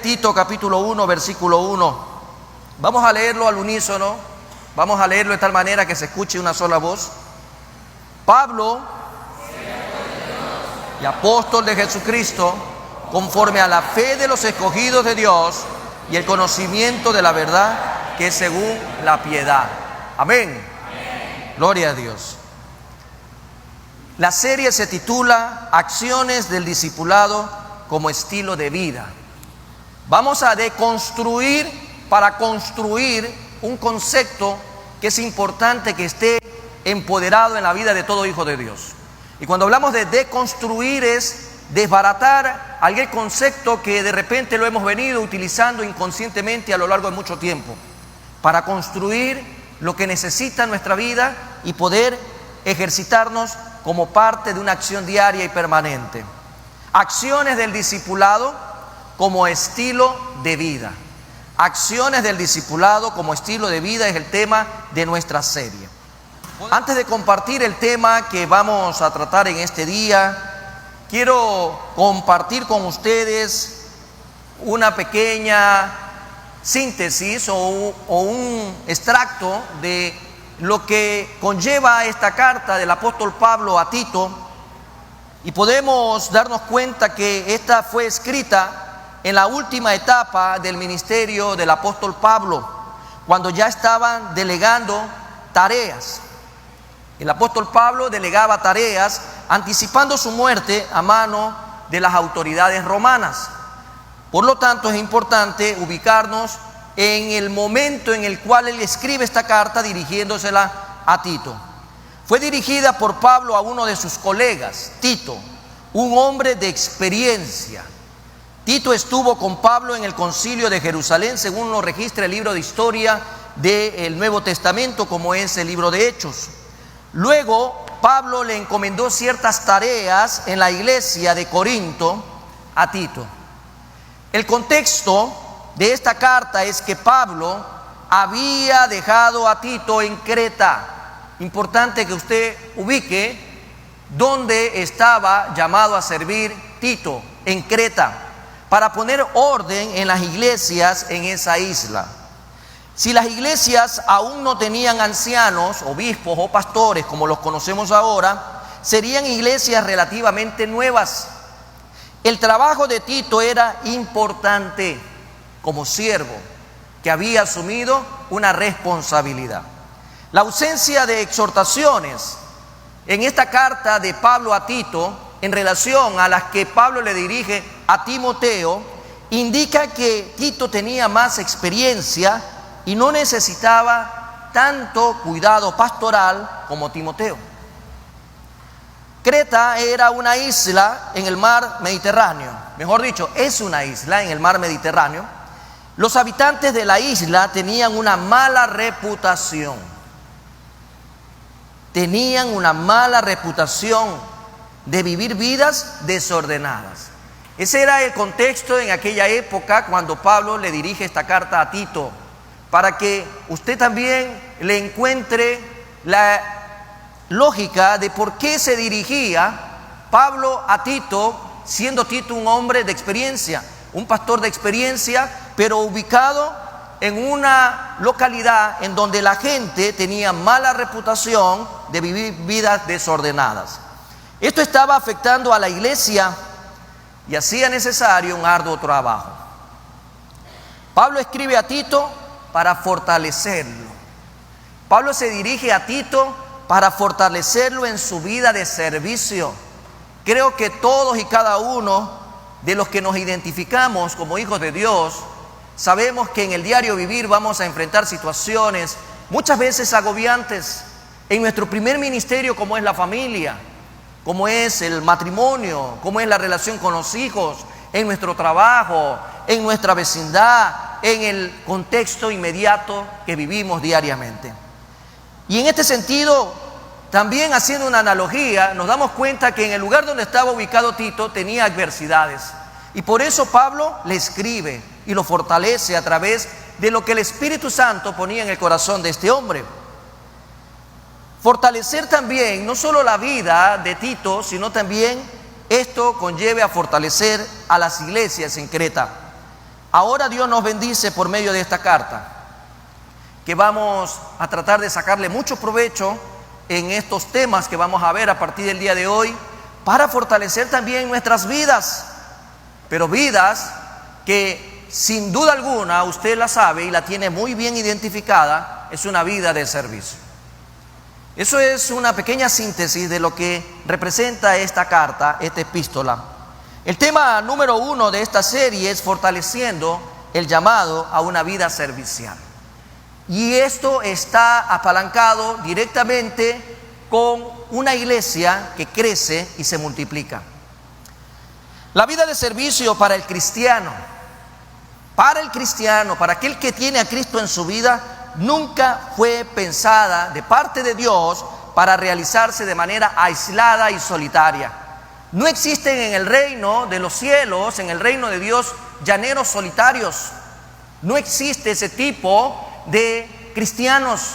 Tito capítulo 1, versículo 1. Vamos a leerlo al unísono. Vamos a leerlo de tal manera que se escuche una sola voz. Pablo, y apóstol de Jesucristo, conforme a la fe de los escogidos de Dios y el conocimiento de la verdad que es según la piedad. Amén. Gloria a Dios. La serie se titula Acciones del discipulado como estilo de vida. Vamos a deconstruir para construir un concepto que es importante que esté empoderado en la vida de todo hijo de Dios. Y cuando hablamos de deconstruir es desbaratar aquel concepto que de repente lo hemos venido utilizando inconscientemente a lo largo de mucho tiempo, para construir lo que necesita nuestra vida y poder ejercitarnos como parte de una acción diaria y permanente. Acciones del discipulado como estilo de vida. Acciones del discipulado como estilo de vida es el tema de nuestra serie. Antes de compartir el tema que vamos a tratar en este día, quiero compartir con ustedes una pequeña síntesis o un extracto de lo que conlleva esta carta del apóstol Pablo a Tito, y podemos darnos cuenta que esta fue escrita en la última etapa del ministerio del apóstol Pablo, cuando ya estaban delegando tareas. El apóstol Pablo delegaba tareas anticipando su muerte a mano de las autoridades romanas. Por lo tanto, es importante ubicarnos en el momento en el cual él escribe esta carta dirigiéndosela a Tito. Fue dirigida por Pablo a uno de sus colegas, Tito, un hombre de experiencia. Tito estuvo con Pablo en el concilio de Jerusalén, según lo registra el libro de historia del Nuevo Testamento, como es el libro de Hechos. Luego, Pablo le encomendó ciertas tareas en la iglesia de Corinto a Tito. El contexto de esta carta es que Pablo había dejado a Tito en Creta. Importante que usted ubique dónde estaba llamado a servir Tito, en Creta, para poner orden en las iglesias en esa isla. Si las iglesias aún no tenían ancianos, obispos o pastores como los conocemos ahora, serían iglesias relativamente nuevas. El trabajo de Tito era importante como siervo que había asumido una responsabilidad. La ausencia de exhortaciones en esta carta de Pablo a Tito, en relación a las que Pablo le dirige a Timoteo, indica que Tito tenía más experiencia y no necesitaba tanto cuidado pastoral como Timoteo. Creta era una isla en el mar Mediterráneo, mejor dicho, es una isla en el mar Mediterráneo. Los habitantes de la isla tenían una mala reputación. Tenían una mala reputación de vivir vidas desordenadas. Ese era el contexto en aquella época cuando Pablo le dirige esta carta a Tito, para que usted también le encuentre la lógica de por qué se dirigía Pablo a Tito, siendo Tito un hombre de experiencia, un pastor de experiencia, pero ubicado en una localidad en donde la gente tenía mala reputación de vivir vidas desordenadas. Esto estaba afectando a la iglesia y hacía necesario un arduo trabajo. Pablo escribe a Tito para fortalecerlo. Pablo se dirige a Tito para fortalecerlo en su vida de servicio. Creo que todos y cada uno de los que nos identificamos como hijos de Dios, sabemos que en el diario vivir vamos a enfrentar situaciones muchas veces agobiantes en nuestro primer ministerio, como es la familia, como es el matrimonio, como es la relación con los hijos, en nuestro trabajo, en nuestra vecindad, en el contexto inmediato que vivimos diariamente. Y en este sentido, también haciendo una analogía, nos damos cuenta que en el lugar donde estaba ubicado Tito tenía adversidades. Y por eso Pablo le escribe y lo fortalece a través de lo que el Espíritu Santo ponía en el corazón de este hombre. Fortalecer también no solo la vida de Tito, sino también esto conlleve a fortalecer a las iglesias en Creta. Ahora Dios nos bendice por medio de esta carta, que vamos a tratar de sacarle mucho provecho en estos temas que vamos a ver a partir del día de hoy, para fortalecer también nuestras vidas, pero vidas que sin duda alguna usted la sabe y la tiene muy bien identificada, es una vida de servicio. Eso es una pequeña síntesis de lo que representa esta carta, esta epístola. El tema número 1 de esta serie es fortaleciendo el llamado a una vida servicial. Y esto está apalancado directamente con una iglesia que crece y se multiplica. La vida de servicio para el cristiano, para aquel que tiene a Cristo en su vida, nunca fue pensada de parte de Dios para realizarse de manera aislada y solitaria. No existen en el reino de los cielos, en el reino de Dios, llaneros solitarios. No existe ese tipo de cristianos,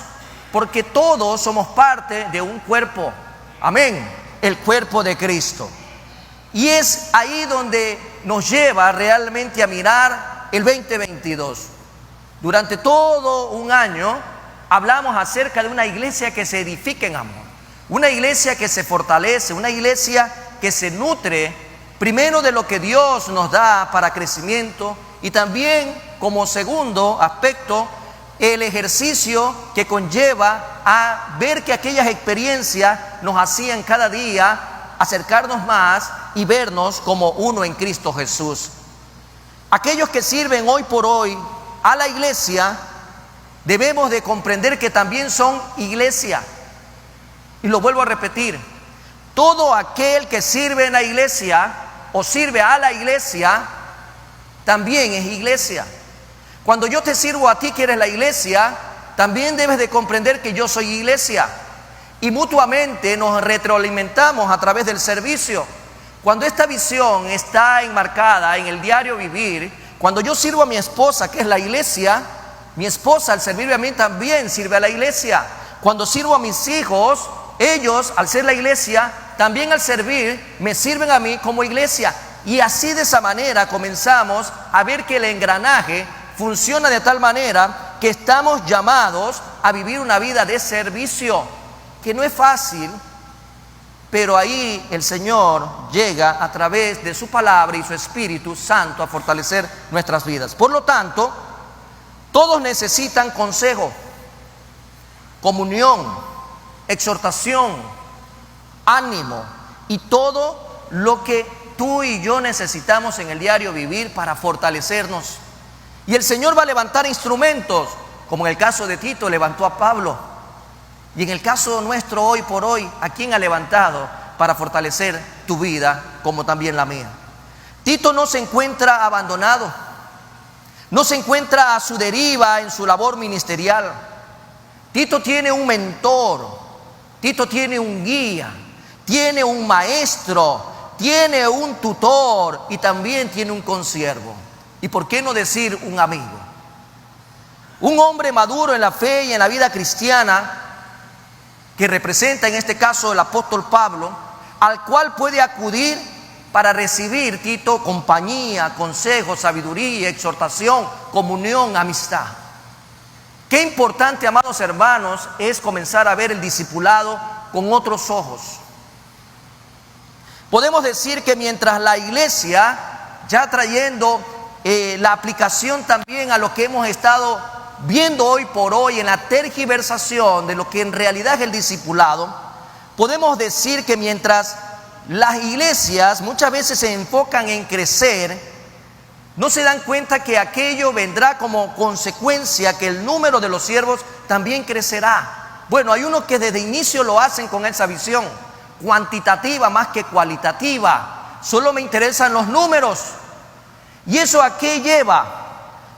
porque todos somos parte de un cuerpo. Amén. El cuerpo de Cristo. Y es ahí donde nos lleva realmente a mirar el 2022. Durante todo un año hablamos acerca de una iglesia que se edifica en amor, una iglesia que se fortalece, una iglesia que se nutre primero de lo que Dios nos da para crecimiento, y también como segundo aspecto el ejercicio que conlleva a ver que aquellas experiencias nos hacían cada día acercarnos más y vernos como uno en Cristo Jesús. Aquellos que sirven hoy por hoy a la iglesia, debemos de comprender que también son iglesia. Y lo vuelvo a repetir, todo aquel que sirve en la iglesia o sirve a la iglesia, también es iglesia. Cuando yo te sirvo a ti que eres la iglesia, también debes de comprender que yo soy iglesia. Y mutuamente nos retroalimentamos a través del servicio. Cuando esta visión está enmarcada en el diario vivir, cuando yo sirvo a mi esposa, que es la iglesia, mi esposa al servirme a mí también sirve a la iglesia. Cuando sirvo a mis hijos, ellos al ser la iglesia, también al servir, me sirven a mí como iglesia. Y así de esa manera comenzamos a ver que el engranaje funciona de tal manera que estamos llamados a vivir una vida de servicio, que no es fácil, pero ahí el Señor llega a través de su palabra y su Espíritu Santo a fortalecer nuestras vidas. Por lo tanto, todos necesitan consejo, comunión, exhortación, ánimo y todo lo que tú y yo necesitamos en el diario vivir para fortalecernos. Y el Señor va a levantar instrumentos, como en el caso de Tito levantó a Pablo. Y en el caso nuestro hoy por hoy, ¿a quién ha levantado para fortalecer tu vida como también la mía? Tito no se encuentra abandonado, no se encuentra a su deriva en su labor ministerial. Tito tiene un mentor, Tito tiene un guía, tiene un maestro, tiene un tutor y también tiene un consiervo. ¿Y por qué no decir un amigo? Un hombre maduro en la fe y en la vida cristiana, que representa en este caso el apóstol Pablo, al cual puede acudir para recibir Tito compañía, consejo, sabiduría, exhortación, comunión, amistad. Qué importante, amados hermanos, es comenzar a ver el discipulado con otros ojos. Podemos decir que mientras la iglesia, ya trayendo la aplicación también a lo que hemos estado viendo hoy por hoy en la tergiversación de lo que en realidad es el discipulado, podemos decir que mientras las iglesias muchas veces se enfocan en crecer, no se dan cuenta que aquello vendrá como consecuencia que el número de los siervos también crecerá. Bueno, hay unos que desde inicio lo hacen con esa visión cuantitativa más que cualitativa. Solo me interesan los números. ¿Y eso a qué lleva?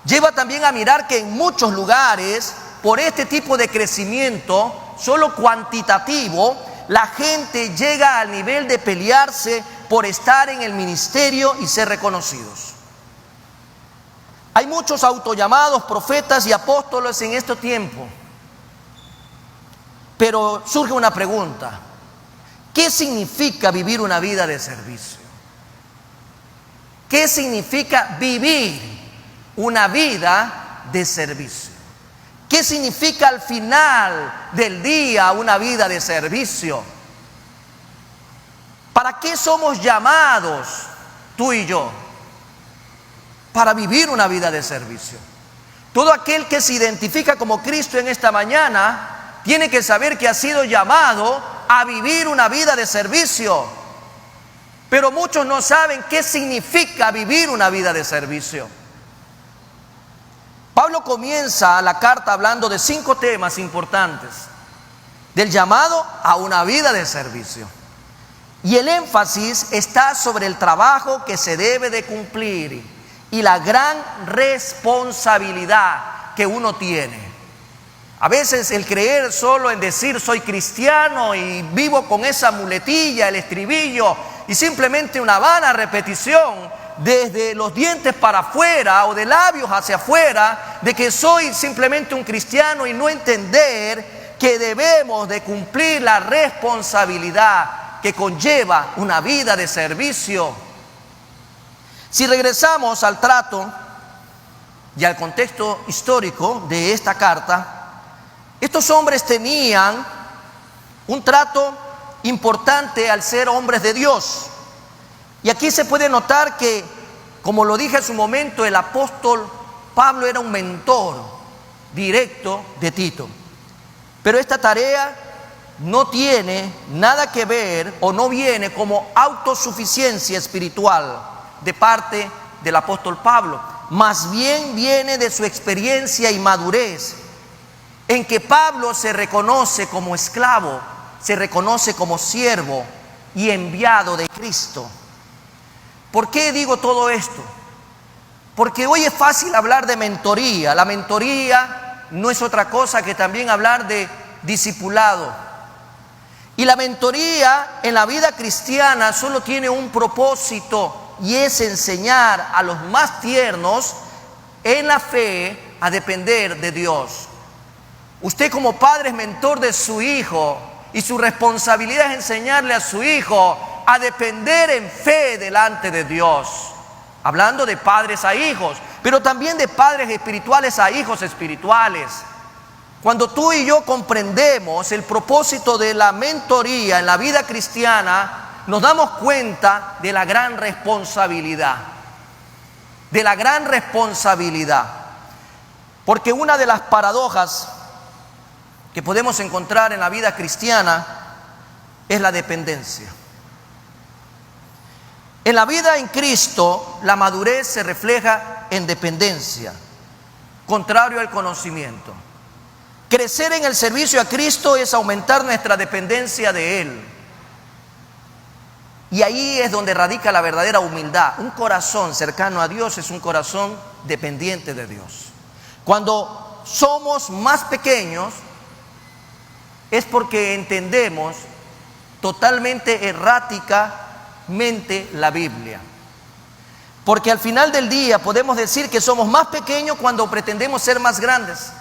Lleva también a mirar que en muchos lugares, por este tipo de crecimiento solo cuantitativo, la gente llega al nivel de pelearse por estar en el ministerio y ser reconocidos. Hay muchos autollamados profetas y apóstoles en este tiempo. Pero surge una pregunta: ¿qué significa vivir una vida de servicio? ¿Qué significa vivir una vida de servicio? ¿Qué significa al final del día una vida de servicio? ¿Para qué somos llamados tú y yo? Para vivir una vida de servicio. Todo aquel que se identifica como Cristo en esta mañana tiene que saber que ha sido llamado a vivir una vida de servicio. Pero muchos no saben qué significa vivir una vida de servicio. Pablo comienza la carta hablando de 5 temas importantes del llamado a una vida de servicio. Y el énfasis está sobre el trabajo que se debe de cumplir y la gran responsabilidad que uno tiene. A veces el creer solo en decir soy cristiano y vivo con esa muletilla, el estribillo y simplemente una vana repetición desde los dientes para afuera o de labios hacia afuera de que soy simplemente un cristiano y no entender que debemos de cumplir la responsabilidad que conlleva una vida de servicio. Si regresamos al trato y al contexto histórico de esta carta, estos hombres tenían un trato importante al ser hombres de Dios. Y aquí se puede notar que, como lo dije en su momento, el apóstol Pablo era un mentor directo de Tito. Pero esta tarea no tiene nada que ver o no viene como autosuficiencia espiritual de parte del apóstol Pablo. Más bien viene de su experiencia y madurez, en que Pablo se reconoce como esclavo, se reconoce como siervo y enviado de Cristo. ¿Por qué digo todo esto? Porque hoy es fácil hablar de mentoría. La mentoría no es otra cosa que también hablar de discipulado. Y la mentoría en la vida cristiana solo tiene un propósito, y es enseñar a los más tiernos en la fe a depender de Dios. Usted como padre es mentor de su hijo y su responsabilidad es enseñarle a su hijo a depender en fe delante de Dios. Hablando de padres a hijos, pero también de padres espirituales a hijos espirituales. Cuando tú y yo comprendemos el propósito de la mentoría en la vida cristiana, nos damos cuenta de la gran responsabilidad. De la gran responsabilidad. Porque una de las paradojas que podemos encontrar en la vida cristiana es la dependencia. En la vida en Cristo, la madurez se refleja en dependencia, contrario al conocimiento. Crecer en el servicio a Cristo es aumentar nuestra dependencia de Él. Y ahí es donde radica la verdadera humildad. Un corazón cercano a Dios es un corazón dependiente de Dios. Cuando somos más pequeños, es porque entendemos totalmente erráticamente la Biblia. Porque al final del día podemos decir que somos más pequeños cuando pretendemos ser más grandes.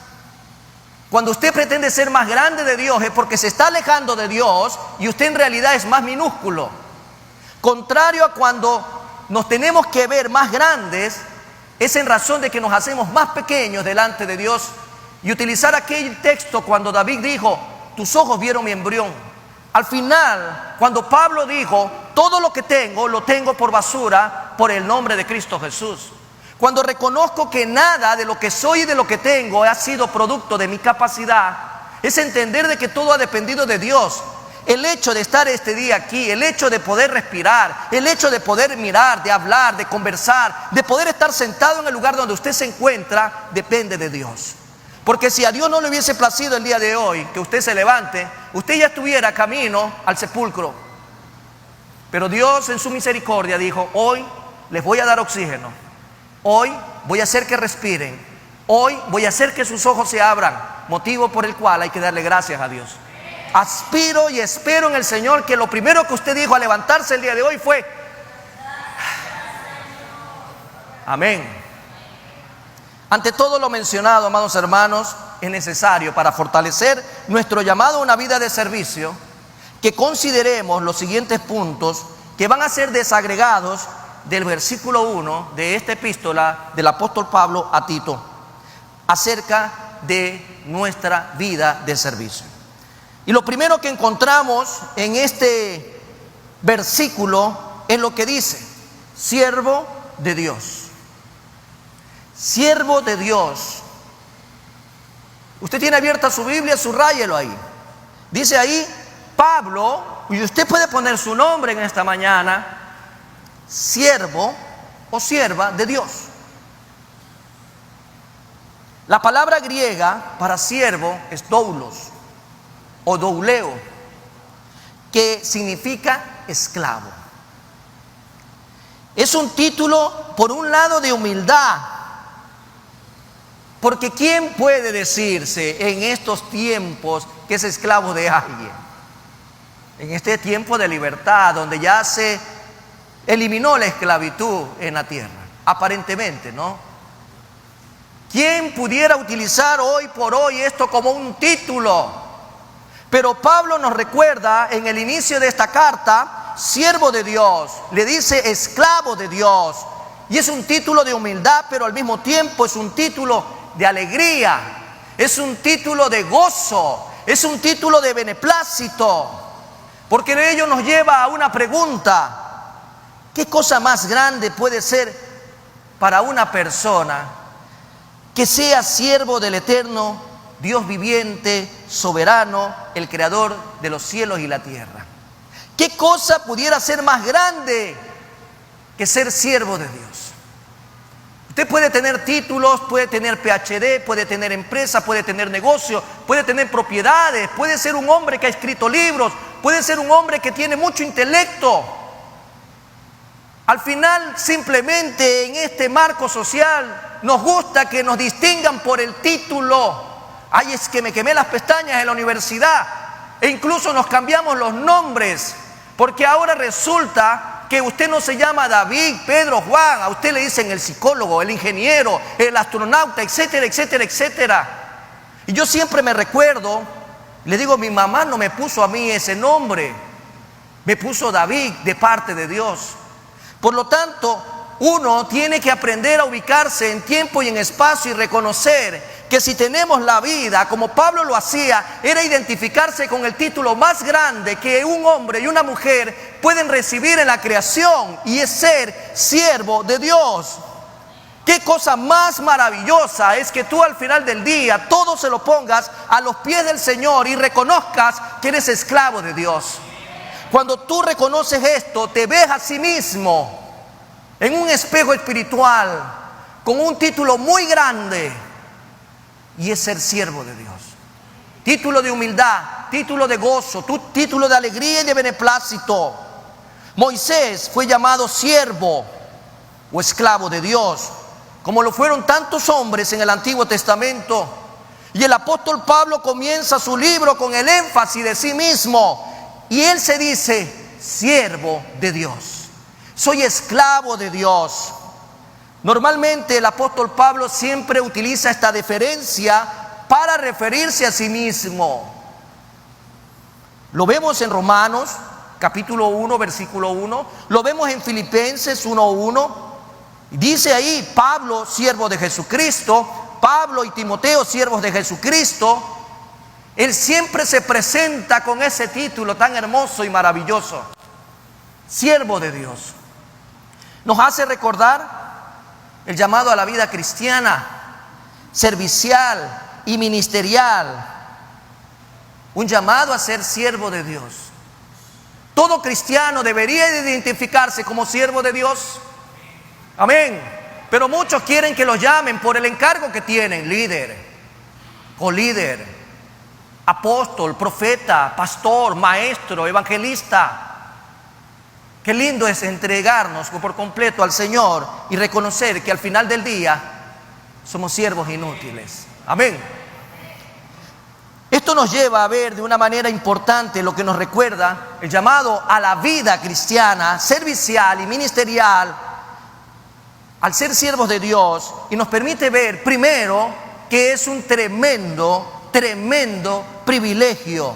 Cuando usted pretende ser más grande de Dios es porque se está alejando de Dios y usted en realidad es más minúsculo. Contrario a cuando nos tenemos que ver más grandes, es en razón de que nos hacemos más pequeños delante de Dios. Y utilizar aquel texto cuando David dijo: tus ojos vieron mi embrión. Al final, cuando Pablo dijo: todo lo que tengo, lo tengo por basura por el nombre de Cristo Jesús. Cuando reconozco que nada de lo que soy y de lo que tengo ha sido producto de mi capacidad, es entender de que todo ha dependido de Dios. El hecho de estar este día aquí, el hecho de poder respirar, el hecho de poder mirar, de hablar, de conversar, de poder estar sentado en el lugar donde usted se encuentra, depende de Dios. Porque si a Dios no le hubiese placido el día de hoy que usted se levante, usted ya estuviera camino al sepulcro. Pero Dios en su misericordia dijo: hoy les voy a dar oxígeno, hoy voy a hacer que respiren, hoy voy a hacer que sus ojos se abran, motivo por el cual hay que darle gracias a Dios. Aspiro y espero en el Señor que lo primero que usted dijo al levantarse el día de hoy fue: amén. Ante todo lo mencionado, amados hermanos, es necesario, para fortalecer nuestro llamado a una vida de servicio, que consideremos los siguientes puntos que van a ser desagregados del versículo 1 de esta epístola del apóstol Pablo a Tito, acerca de nuestra vida de servicio. Y lo primero que encontramos en este versículo es lo que dice: siervo de Dios. Siervo de Dios. Usted tiene abierta su Biblia, subráyelo ahí. Dice ahí Pablo, y usted puede poner su nombre en esta mañana: siervo o sierva de Dios. La palabra griega para siervo es doulos o douleo, que significa esclavo. Es un título, por un lado, de humildad, porque ¿quién puede decirse en estos tiempos que es esclavo de alguien? En este tiempo de libertad, donde ya se eliminó la esclavitud en la tierra, aparentemente, ¿no? ¿Quién pudiera utilizar hoy por hoy esto como un título? Pero Pablo nos recuerda en el inicio de esta carta: siervo de Dios, le dice esclavo de Dios. Y es un título de humildad, pero al mismo tiempo es un título de alegría, es un título de gozo, es un título de beneplácito, porque ello nos lleva a una pregunta: ¿qué cosa más grande puede ser para una persona que sea siervo del eterno Dios viviente, soberano, el creador de los cielos y la tierra? ¿Qué cosa pudiera ser más grande que ser siervo de Dios? Usted puede tener títulos, puede tener PhD, puede tener empresa, puede tener negocio, puede tener propiedades, puede ser un hombre que ha escrito libros, puede ser un hombre que tiene mucho intelecto. Al final, simplemente en este marco social, nos gusta que nos distingan por el título. Ay, es que me quemé las pestañas en la universidad. E incluso nos cambiamos los nombres, porque ahora resulta que usted no se llama David, Pedro, Juan. A usted le dicen el psicólogo, el ingeniero, el astronauta, etcétera, etcétera, etcétera. Y yo siempre me recuerdo, le digo, mi mamá no me puso a mí ese nombre, me puso David de parte de Dios. Por lo tanto, uno tiene que aprender a ubicarse en tiempo y en espacio y reconocer que si tenemos la vida, como Pablo lo hacía, era identificarse con el título más grande que un hombre y una mujer pueden recibir en la creación, y es ser siervo de Dios. Qué cosa más maravillosa es que tú al final del día todo se lo pongas a los pies del Señor y reconozcas que eres esclavo de Dios. Cuando tú reconoces esto, te ves a sí mismo en un espejo espiritual con un título muy grande, y es ser siervo de Dios. Título de humildad, título de gozo, título de alegría y de beneplácito. Moisés fue llamado siervo o esclavo de Dios, como lo fueron tantos hombres en el Antiguo Testamento. Y el apóstol Pablo comienza su libro con el énfasis de sí mismo, y él se dice siervo de Dios. Soy esclavo de Dios. Normalmente el apóstol Pablo siempre utiliza esta deferencia para referirse a sí mismo. Lo vemos en Romanos capítulo 1, versículo 1. Lo vemos en Filipenses 1:1. Dice ahí: Pablo, siervo de Jesucristo. Pablo y Timoteo, siervos de Jesucristo. Él siempre se presenta con ese título tan hermoso y maravilloso: siervo de Dios. Nos hace recordar el llamado a la vida cristiana, servicial y ministerial. Un llamado a ser siervo de Dios. Todo cristiano debería de identificarse como siervo de Dios. Amén. Pero muchos quieren que los llamen por el encargo que tienen: líder, colíder, apóstol, profeta, pastor, maestro, evangelista. Qué lindo es entregarnos por completo al Señor y reconocer que al final del día somos siervos inútiles. Amén. Esto nos lleva a ver de una manera importante lo que nos recuerda el llamado a la vida cristiana, servicial y ministerial, al ser siervos de Dios, y nos permite ver primero que es un tremendo privilegio.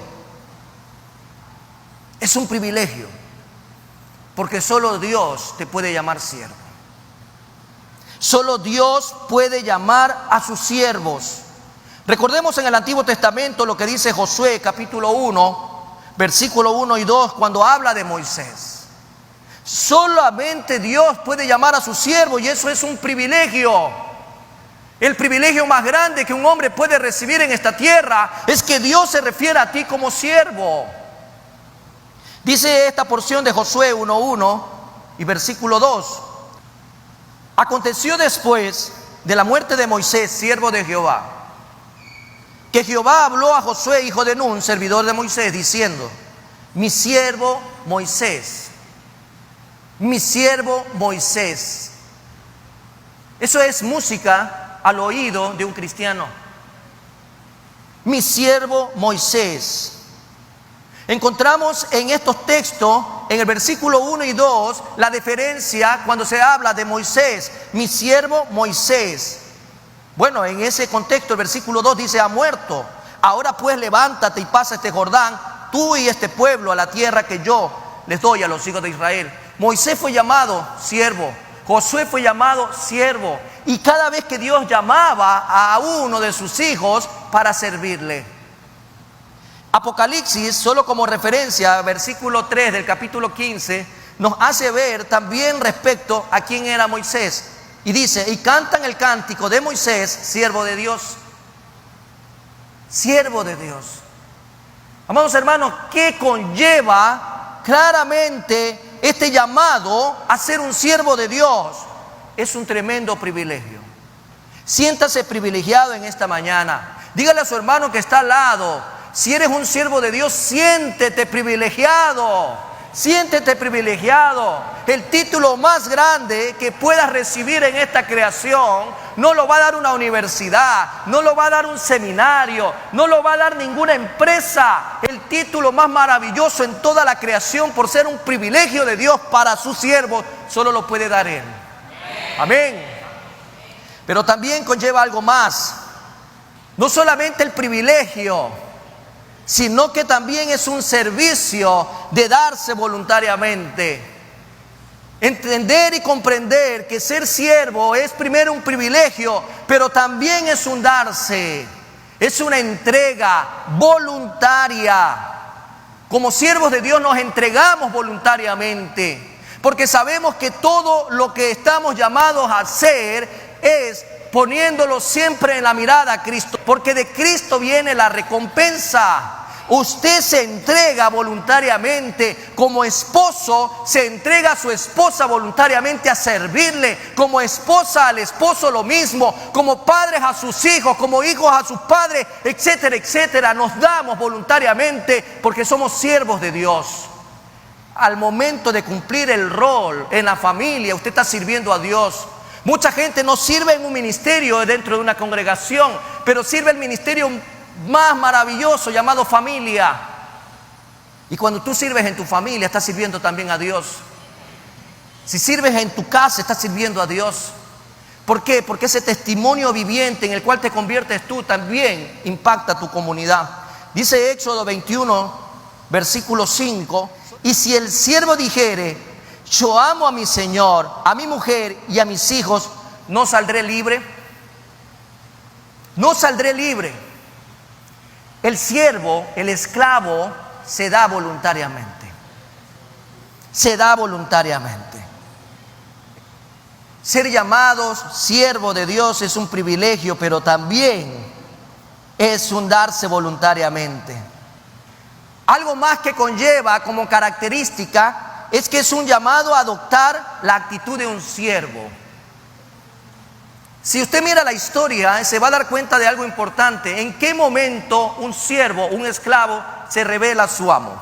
Es un privilegio, porque solo Dios te puede llamar siervo. Solo Dios puede llamar a sus siervos. Recordemos en el Antiguo Testamento lo que dice Josué capítulo 1, versículo 1 y 2, cuando habla de Moisés. Solamente Dios puede llamar a su siervo, y eso es un privilegio. El privilegio más grande que un hombre puede recibir en esta tierra es que Dios se refiere a ti como siervo. Dice esta porción de Josué 1:1 y versículo 2. Aconteció después de la muerte de Moisés, siervo de Jehová, que Jehová habló a Josué, hijo de Nun, servidor de Moisés, diciendo: mi siervo Moisés, mi siervo Moisés. Eso es música al oído de un cristiano. Mi siervo Moisés. Encontramos en estos textos, en el versículo 1 y 2, la diferencia cuando se habla de Moisés, mi siervo Moisés. Bueno, en ese contexto el versículo 2 dice: ha muerto. Ahora pues levántate y pasa este Jordán, tú y este pueblo, a la tierra que yo les doy a los hijos de Israel. Moisés fue llamado siervo, Josué fue llamado siervo, y cada vez que Dios llamaba a uno de sus hijos para servirle. Apocalipsis, solo como referencia, versículo 3 del capítulo 15, nos hace ver también respecto a quién era Moisés. Y dice: y cantan el cántico de Moisés, siervo de Dios. Siervo de Dios. Amados hermanos, ¿qué conlleva claramente este llamado a ser un siervo de Dios? Es un tremendo privilegio. Siéntase privilegiado en esta mañana. Dígale a su hermano que está al lado: si eres un siervo de Dios, siéntete privilegiado. Siéntete privilegiado. El título más grande que puedas recibir en esta creación no lo va a dar una universidad, no lo va a dar un seminario, no lo va a dar ninguna empresa. El título más maravilloso en toda la creación, por ser un privilegio de Dios para sus siervos, solo lo puede dar Él. Amén. Pero también conlleva algo más. No solamente el privilegio, sino que también es un servicio de darse voluntariamente. Entender y comprender que ser siervo es primero un privilegio, pero también es un darse, es una entrega voluntaria. Como siervos de Dios nos entregamos voluntariamente, porque sabemos que todo lo que estamos llamados a hacer es poniéndolo siempre en la mirada a Cristo, porque de Cristo viene la recompensa. Usted se entrega voluntariamente. Como esposo se entrega a su esposa voluntariamente a servirle, como esposa al esposo lo mismo, como padres a sus hijos, como hijos a sus padres, etcétera, etcétera. Nos damos voluntariamente porque somos siervos de Dios. Al momento de cumplir el rol en la familia, usted está sirviendo a Dios. Mucha gente no sirve en un ministerio dentro de una congregación, pero sirve el ministerio más maravilloso llamado familia. Y cuando tú sirves en tu familia, estás sirviendo también a Dios. Si sirves en tu casa, estás sirviendo a Dios. ¿Por qué? Porque ese testimonio viviente en el cual te conviertes tú también impacta a tu comunidad. Dice Éxodo 21, versículo 5: y si el siervo dijere: yo amo a mi Señor, a mi mujer y a mis hijos, ¿no saldré libre? No saldré libre. El siervo, el esclavo, se da voluntariamente. Se da voluntariamente. Ser llamados siervo de Dios es un privilegio, pero también es un darse voluntariamente. Algo más que conlleva como característica es que es un llamado a adoptar la actitud de un siervo. Si usted mira la historia, se va a dar cuenta de algo importante. ¿En qué momento un siervo, un esclavo, se revela a su amo?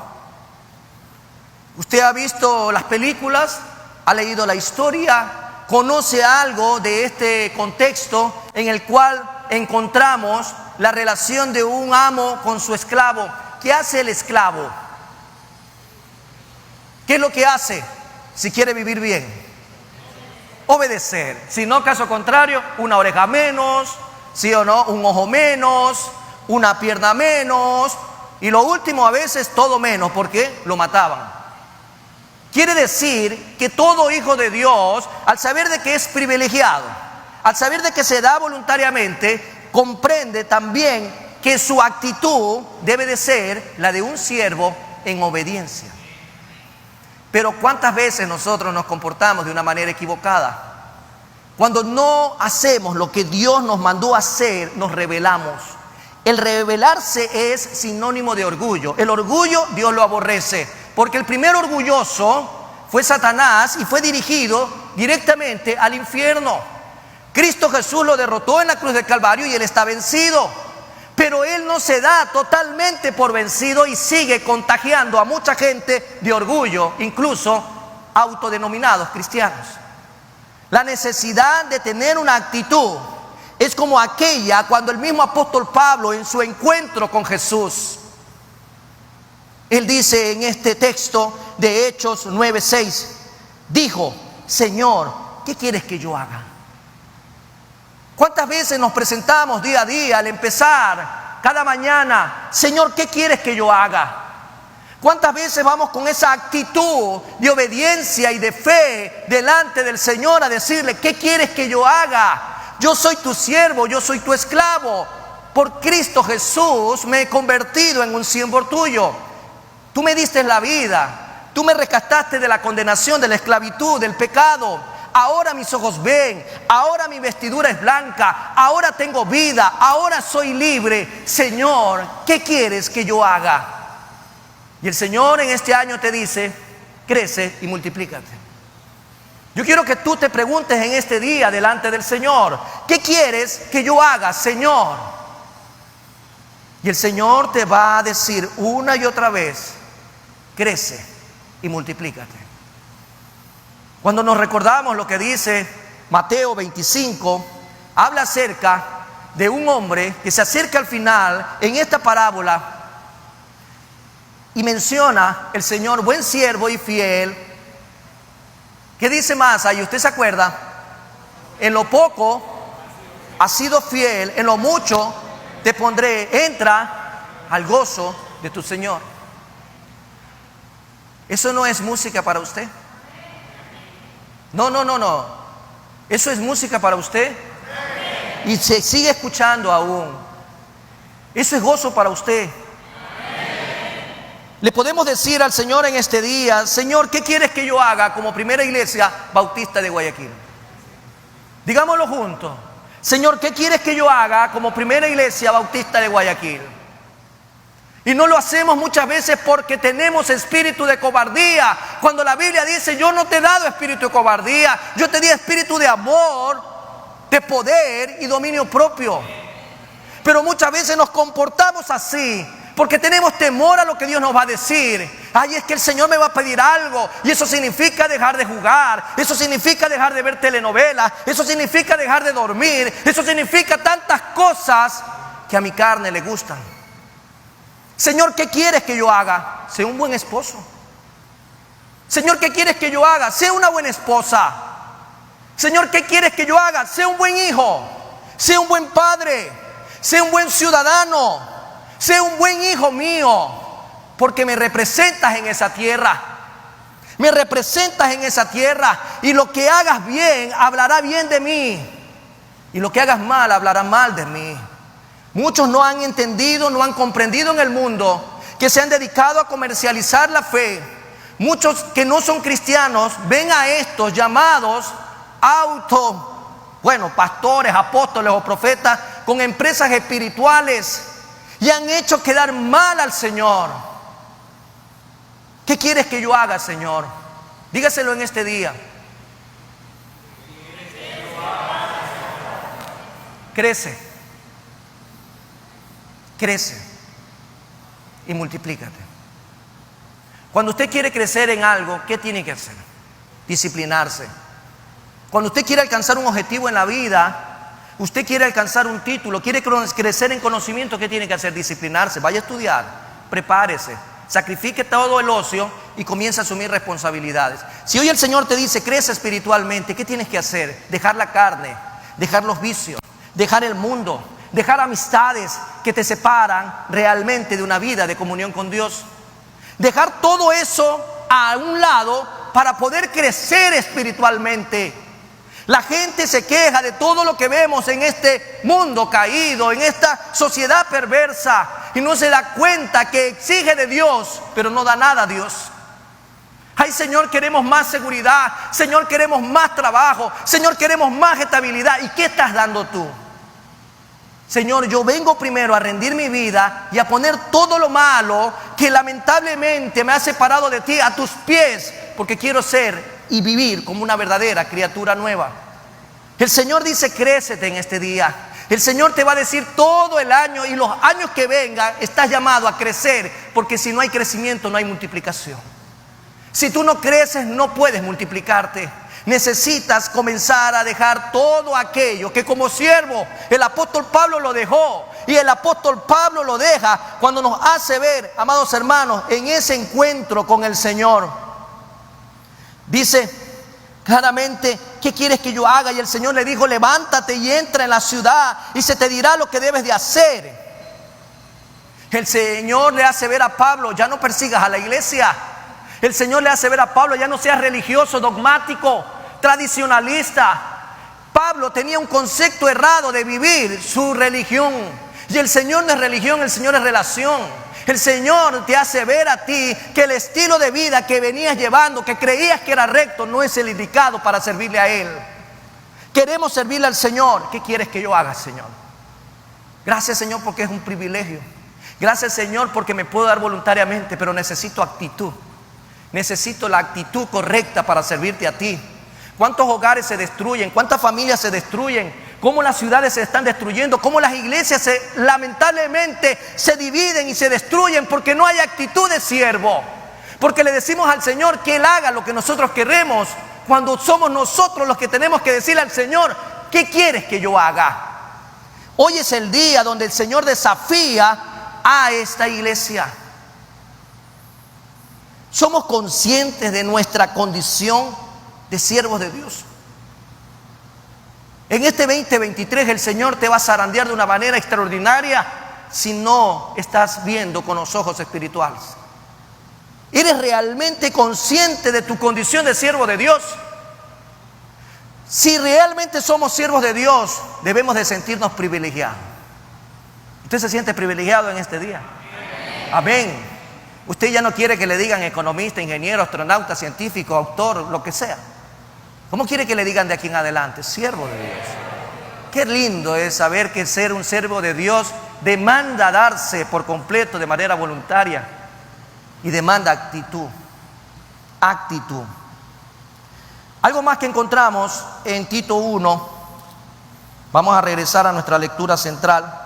Usted ha visto las películas, ha leído la historia, conoce algo de este contexto en el cual encontramos la relación de un amo con su esclavo. ¿Qué hace el esclavo? ¿Qué es lo que hace si quiere vivir bien? Obedecer. Si no, caso contrario, una oreja menos, ¿sí o no? Un ojo menos, una pierna menos, y lo último a veces todo menos, porque lo mataban. Quiere decir que todo hijo de Dios, al saber de que es privilegiado, al saber de que se da voluntariamente, comprende también que su actitud debe de ser la de un siervo en obediencia. Pero ¿cuántas veces nosotros nos comportamos de una manera equivocada? Cuando no hacemos lo que Dios nos mandó a hacer, nos rebelamos. El rebelarse es sinónimo de orgullo. El orgullo Dios lo aborrece, porque el primer orgulloso fue Satanás y fue dirigido directamente al infierno. Cristo Jesús lo derrotó en la cruz del Calvario y Él está vencido. Pero Él no se da totalmente por vencido y sigue contagiando a mucha gente de orgullo, incluso autodenominados cristianos. La necesidad de tener una actitud es como aquella cuando el mismo apóstol Pablo, en su encuentro con Jesús, él dice en este texto de Hechos 9:6, dijo: Señor, ¿qué quieres que yo haga? ¿Cuántas veces nos presentamos día a día al empezar cada mañana? Señor, ¿qué quieres que yo haga? ¿Cuántas veces vamos con esa actitud de obediencia y de fe delante del Señor a decirle: ¿qué quieres que yo haga? Yo soy tu siervo, yo soy tu esclavo. Por Cristo Jesús me he convertido en un siervo tuyo. Tú me diste la vida, tú me rescataste de la condenación, de la esclavitud, del pecado. Ahora mis ojos ven, ahora mi vestidura es blanca, ahora tengo vida, ahora soy libre. Señor, ¿qué quieres que yo haga? Y el Señor en este año te dice: crece y multiplícate. Yo quiero que tú te preguntes en este día delante del Señor: ¿qué quieres que yo haga, Señor? Y el Señor te va a decir una y otra vez: crece y multiplícate. Cuando nos recordamos lo que dice Mateo 25, habla acerca de un hombre que se acerca al final en esta parábola y menciona el Señor: buen siervo y fiel. ¿Qué dice más ahí? ¿Usted se acuerda? En lo poco has sido fiel, en lo mucho te pondré. Entra al gozo de tu Señor. ¿Eso no es música para usted? No. ¿Eso es música para usted? Y se sigue escuchando aún. Eso es gozo para usted. Le podemos decir al Señor en este día: Señor, ¿qué quieres que yo haga como Primera Iglesia Bautista de Guayaquil? Digámoslo juntos: Señor, ¿qué quieres que yo haga como Primera Iglesia Bautista de Guayaquil? Y no lo hacemos muchas veces porque tenemos espíritu de cobardía, cuando la Biblia dice: yo no te he dado espíritu de cobardía, yo te di espíritu de amor, de poder y dominio propio. Pero muchas veces nos comportamos así porque tenemos temor a lo que Dios nos va a decir. Ay, es que el Señor me va a pedir algo, y eso significa dejar de jugar, eso significa dejar de ver telenovelas, eso significa dejar de dormir, eso significa tantas cosas que a mi carne le gustan. Señor, ¿qué quieres que yo haga? Sé un buen esposo. Señor, ¿qué quieres que yo haga? Sé una buena esposa. Señor, ¿qué quieres que yo haga? Sé un buen hijo, sé un buen padre, sé un buen ciudadano, sé un buen hijo mío, porque me representas en esa tierra. Me representas en esa tierra, y lo que hagas bien, hablará bien de mí, y lo que hagas mal, hablará mal de mí. Muchos no han entendido, no han comprendido en el mundo, que se han dedicado a comercializar la fe. Muchos que no son cristianos ven a estos llamados pastores, apóstoles o profetas con empresas espirituales, y han hecho quedar mal al Señor. ¿Qué quieres que yo haga, Señor? Dígaselo en este día. Crece y multiplícate. Cuando usted quiere crecer en algo, ¿qué tiene que hacer? Disciplinarse. Cuando usted quiere alcanzar un objetivo en la vida, Usted quiere alcanzar un título, quiere crecer en conocimiento, ¿qué tiene que hacer? Disciplinarse, vaya a estudiar, prepárese, sacrifique todo el ocio y comience a asumir responsabilidades. Si hoy el Señor te dice, crece espiritualmente, ¿qué tienes que hacer? Dejar la carne, dejar los vicios, dejar el mundo, dejar amistades que te separan realmente de una vida de comunión con Dios. Dejar todo eso a un lado para poder crecer espiritualmente. La gente se queja de todo lo que vemos en este mundo caído, en esta sociedad perversa, y no se da cuenta que exige de Dios, pero no da nada a Dios. Ay, Señor, queremos más seguridad. Señor, queremos más trabajo. Señor, queremos más estabilidad. ¿Y qué estás dando tú? Señor, yo vengo primero a rendir mi vida y a poner todo lo malo que lamentablemente me ha separado de ti a tus pies, porque quiero ser y vivir como una verdadera criatura nueva. El Señor dice, crécete en este día. El Señor te va a decir todo el año y los años que vengan estás llamado a crecer, porque si no hay crecimiento no hay multiplicación. Si tú no creces no puedes multiplicarte. Necesitas comenzar a dejar todo aquello que como siervo el apóstol Pablo lo dejó, y el apóstol Pablo lo deja cuando nos hace ver, amados hermanos, en ese encuentro con el Señor. Dice claramente, ¿qué quieres que yo haga? Y el Señor le dijo, levántate y entra en la ciudad y se te dirá lo que debes de hacer. El Señor le hace ver a Pablo, ya no persigas a la iglesia. El Señor le hace ver a Pablo, ya no seas religioso, dogmático, tradicionalista. Pablo tenía un concepto errado de vivir su religión. Y el Señor no es religión, el Señor es relación. El Señor te hace ver a ti que el estilo de vida que venías llevando, que creías que era recto, no es el indicado para servirle a Él. Queremos servirle al Señor. ¿Qué quieres que yo haga, Señor? Gracias, Señor, porque es un privilegio. Gracias, Señor, porque me puedo dar voluntariamente, pero necesito actitud. Necesito la actitud correcta para servirte a ti. ¿Cuántos hogares se destruyen? ¿Cuántas familias se destruyen? ¿Cómo las ciudades se están destruyendo? ¿Cómo las iglesias lamentablemente se dividen y se destruyen? Porque no hay actitud de siervo. Porque le decimos al Señor que Él haga lo que nosotros queremos, cuando somos nosotros los que tenemos que decirle al Señor, ¿qué quieres que yo haga? Hoy es el día donde el Señor desafía a esta iglesia. ¿Somos conscientes de nuestra condición de siervos de Dios? En este 2023 el Señor te va a zarandear de una manera extraordinaria si no estás viendo con los ojos espirituales. ¿Eres realmente consciente de tu condición de siervo de Dios? Si realmente somos siervos de Dios, debemos de sentirnos privilegiados. ¿Usted se siente privilegiado en este día? Amén. Usted ya no quiere que le digan economista, ingeniero, astronauta, científico, autor, lo que sea. ¿Cómo quiere que le digan de aquí en adelante? Siervo de Dios. Qué lindo es saber que ser un siervo de Dios demanda darse por completo de manera voluntaria y demanda actitud. Actitud. Algo más que encontramos en Tito 1. Vamos a regresar a nuestra lectura central.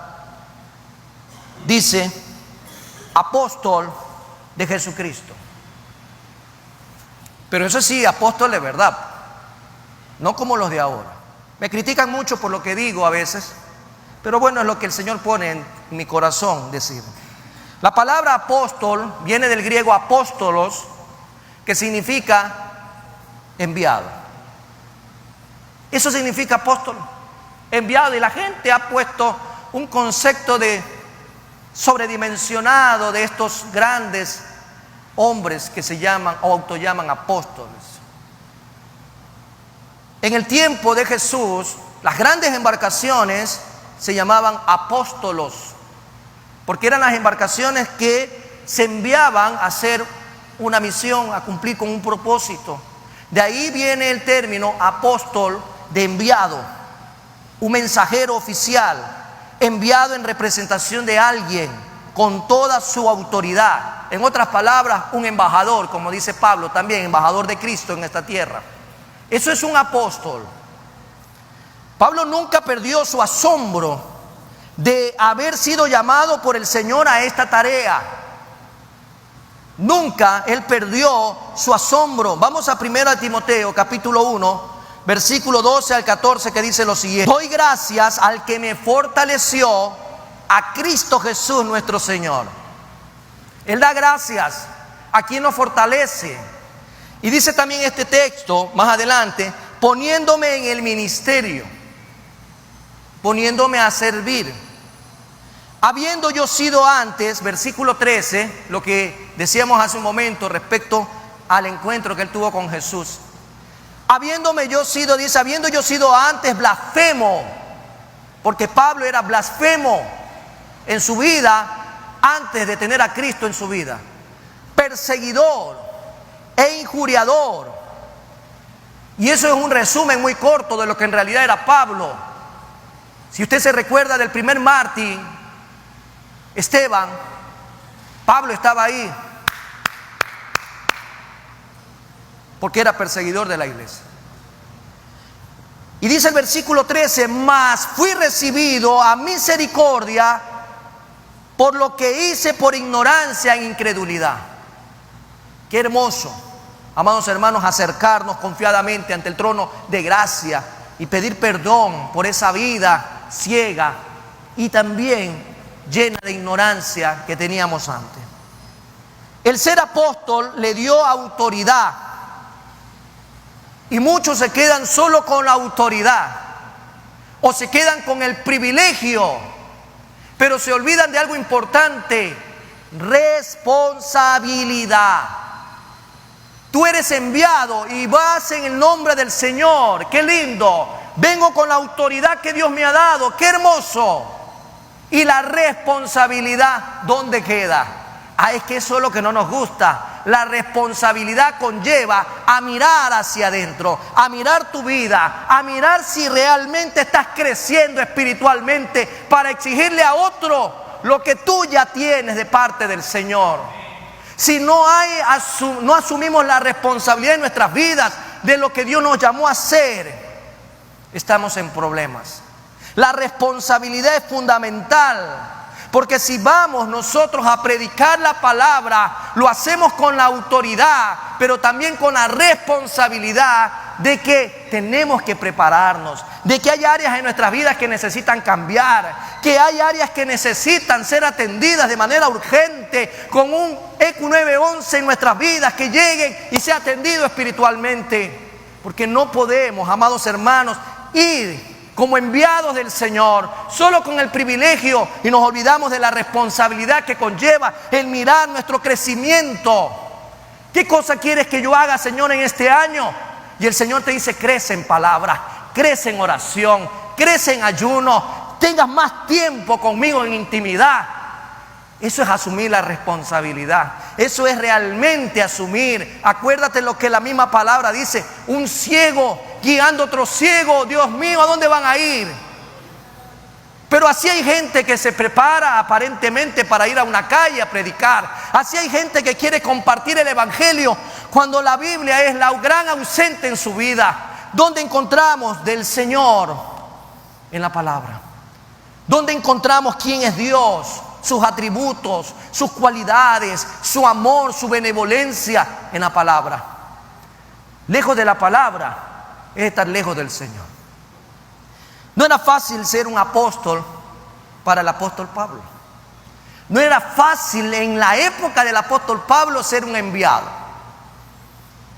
Dice, apóstol de Jesucristo. Pero eso sí, apóstol de verdad, no como los de ahora. Me critican mucho por lo que digo a veces, pero bueno, es lo que el Señor pone en mi corazón decir. La palabra apóstol viene del griego apóstolos, que significa enviado. Eso significa apóstol, enviado. Y la gente ha puesto un concepto de sobredimensionado de estos grandes hombres que se llaman o autollaman apóstoles. En el tiempo de Jesús, las grandes embarcaciones se llamaban apóstolos, porque eran las embarcaciones que se enviaban a hacer una misión, a cumplir con un propósito. De ahí viene el término apóstol, de enviado, un mensajero oficial, enviado en representación de alguien con toda su autoridad. En otras palabras, un embajador, como dice Pablo también, embajador de Cristo en esta tierra. Eso es un apóstol. Pablo nunca perdió su asombro de haber sido llamado por el Señor a esta tarea. Nunca él perdió su asombro. Vamos a 1 Timoteo capítulo 1, versículo 12 al 14, que dice lo siguiente: doy gracias al que me fortaleció, a Cristo Jesús nuestro Señor. Él da gracias a quien nos fortalece. Y dice también este texto más adelante: poniéndome en el ministerio, poniéndome a servir, habiendo yo sido antes, versículo 13, lo que decíamos hace un momento respecto al encuentro que él tuvo con Jesús. Habiéndome yo sido, dice, habiendo yo sido antes blasfemo, porque Pablo era blasfemo en su vida antes de tener a Cristo en su vida, perseguidor e injuriador. Y eso es un resumen muy corto de lo que en realidad era Pablo. Si usted se recuerda del primer mártir, Esteban, Pablo estaba ahí porque era perseguidor de la iglesia. Y dice el versículo 13: mas fui recibido a misericordia por lo que hice por ignorancia e incredulidad. Qué hermoso, amados hermanos, acercarnos confiadamente ante el trono de gracia y pedir perdón por esa vida ciega y también llena de ignorancia que teníamos antes. El ser apóstol le dio autoridad, y muchos se quedan solo con la autoridad o se quedan con el privilegio, pero se olvidan de algo importante: responsabilidad. Tú eres enviado y vas en el nombre del Señor. ¡Qué lindo! Vengo con la autoridad que Dios me ha dado. ¡Qué hermoso! Y la responsabilidad, ¿dónde queda? Es que eso es lo que no nos gusta. La responsabilidad conlleva a mirar hacia adentro, a mirar tu vida, a mirar si realmente estás creciendo espiritualmente para exigirle a otro lo que tú ya tienes de parte del Señor. Si no asumimos la responsabilidad de nuestras vidas, de lo que Dios nos llamó a hacer, estamos en problemas. La responsabilidad es fundamental, porque si vamos nosotros a predicar la palabra, lo hacemos con la autoridad, pero también con la responsabilidad de que tenemos que prepararnos, de que hay áreas en nuestras vidas que necesitan cambiar, que hay áreas que necesitan ser atendidas de manera urgente, con un ECU 911 en nuestras vidas, que lleguen y sea atendido espiritualmente. Porque no podemos, amados hermanos, ir como enviados del Señor solo con el privilegio y nos olvidamos de la responsabilidad que conlleva el mirar nuestro crecimiento. ¿Qué cosa quieres que yo haga, Señor, en este año? Y el Señor te dice: crece en palabra, crece en oración, crece en ayuno, tengas más tiempo conmigo en intimidad. Eso es asumir la responsabilidad. Eso es realmente asumir. Acuérdate lo que la misma palabra dice: un ciego guiando a otro ciego. Dios mío, ¿a dónde van a ir? Pero así hay gente que se prepara aparentemente para ir a una calle a predicar. Así hay gente que quiere compartir el evangelio cuando la Biblia es la gran ausente en su vida. ¿Dónde encontramos del Señor? En la palabra. ¿Dónde encontramos quién es Dios? Sus atributos, sus cualidades, su amor, su benevolencia, en la palabra. Lejos de la palabra es estar lejos del Señor. No era fácil ser un apóstol para el apóstol Pablo. No era fácil en la época del apóstol Pablo ser un enviado.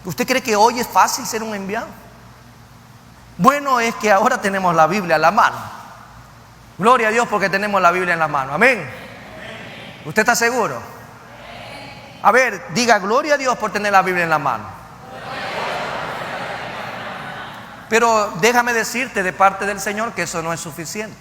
¿Usted cree que hoy es fácil ser un enviado? Bueno, es que ahora tenemos la Biblia en la mano. Gloria a Dios porque tenemos la Biblia en la mano. Amén. ¿Usted está seguro? A ver, diga gloria a Dios por tener la Biblia en la mano. Pero déjame decirte de parte del Señor que eso no es suficiente.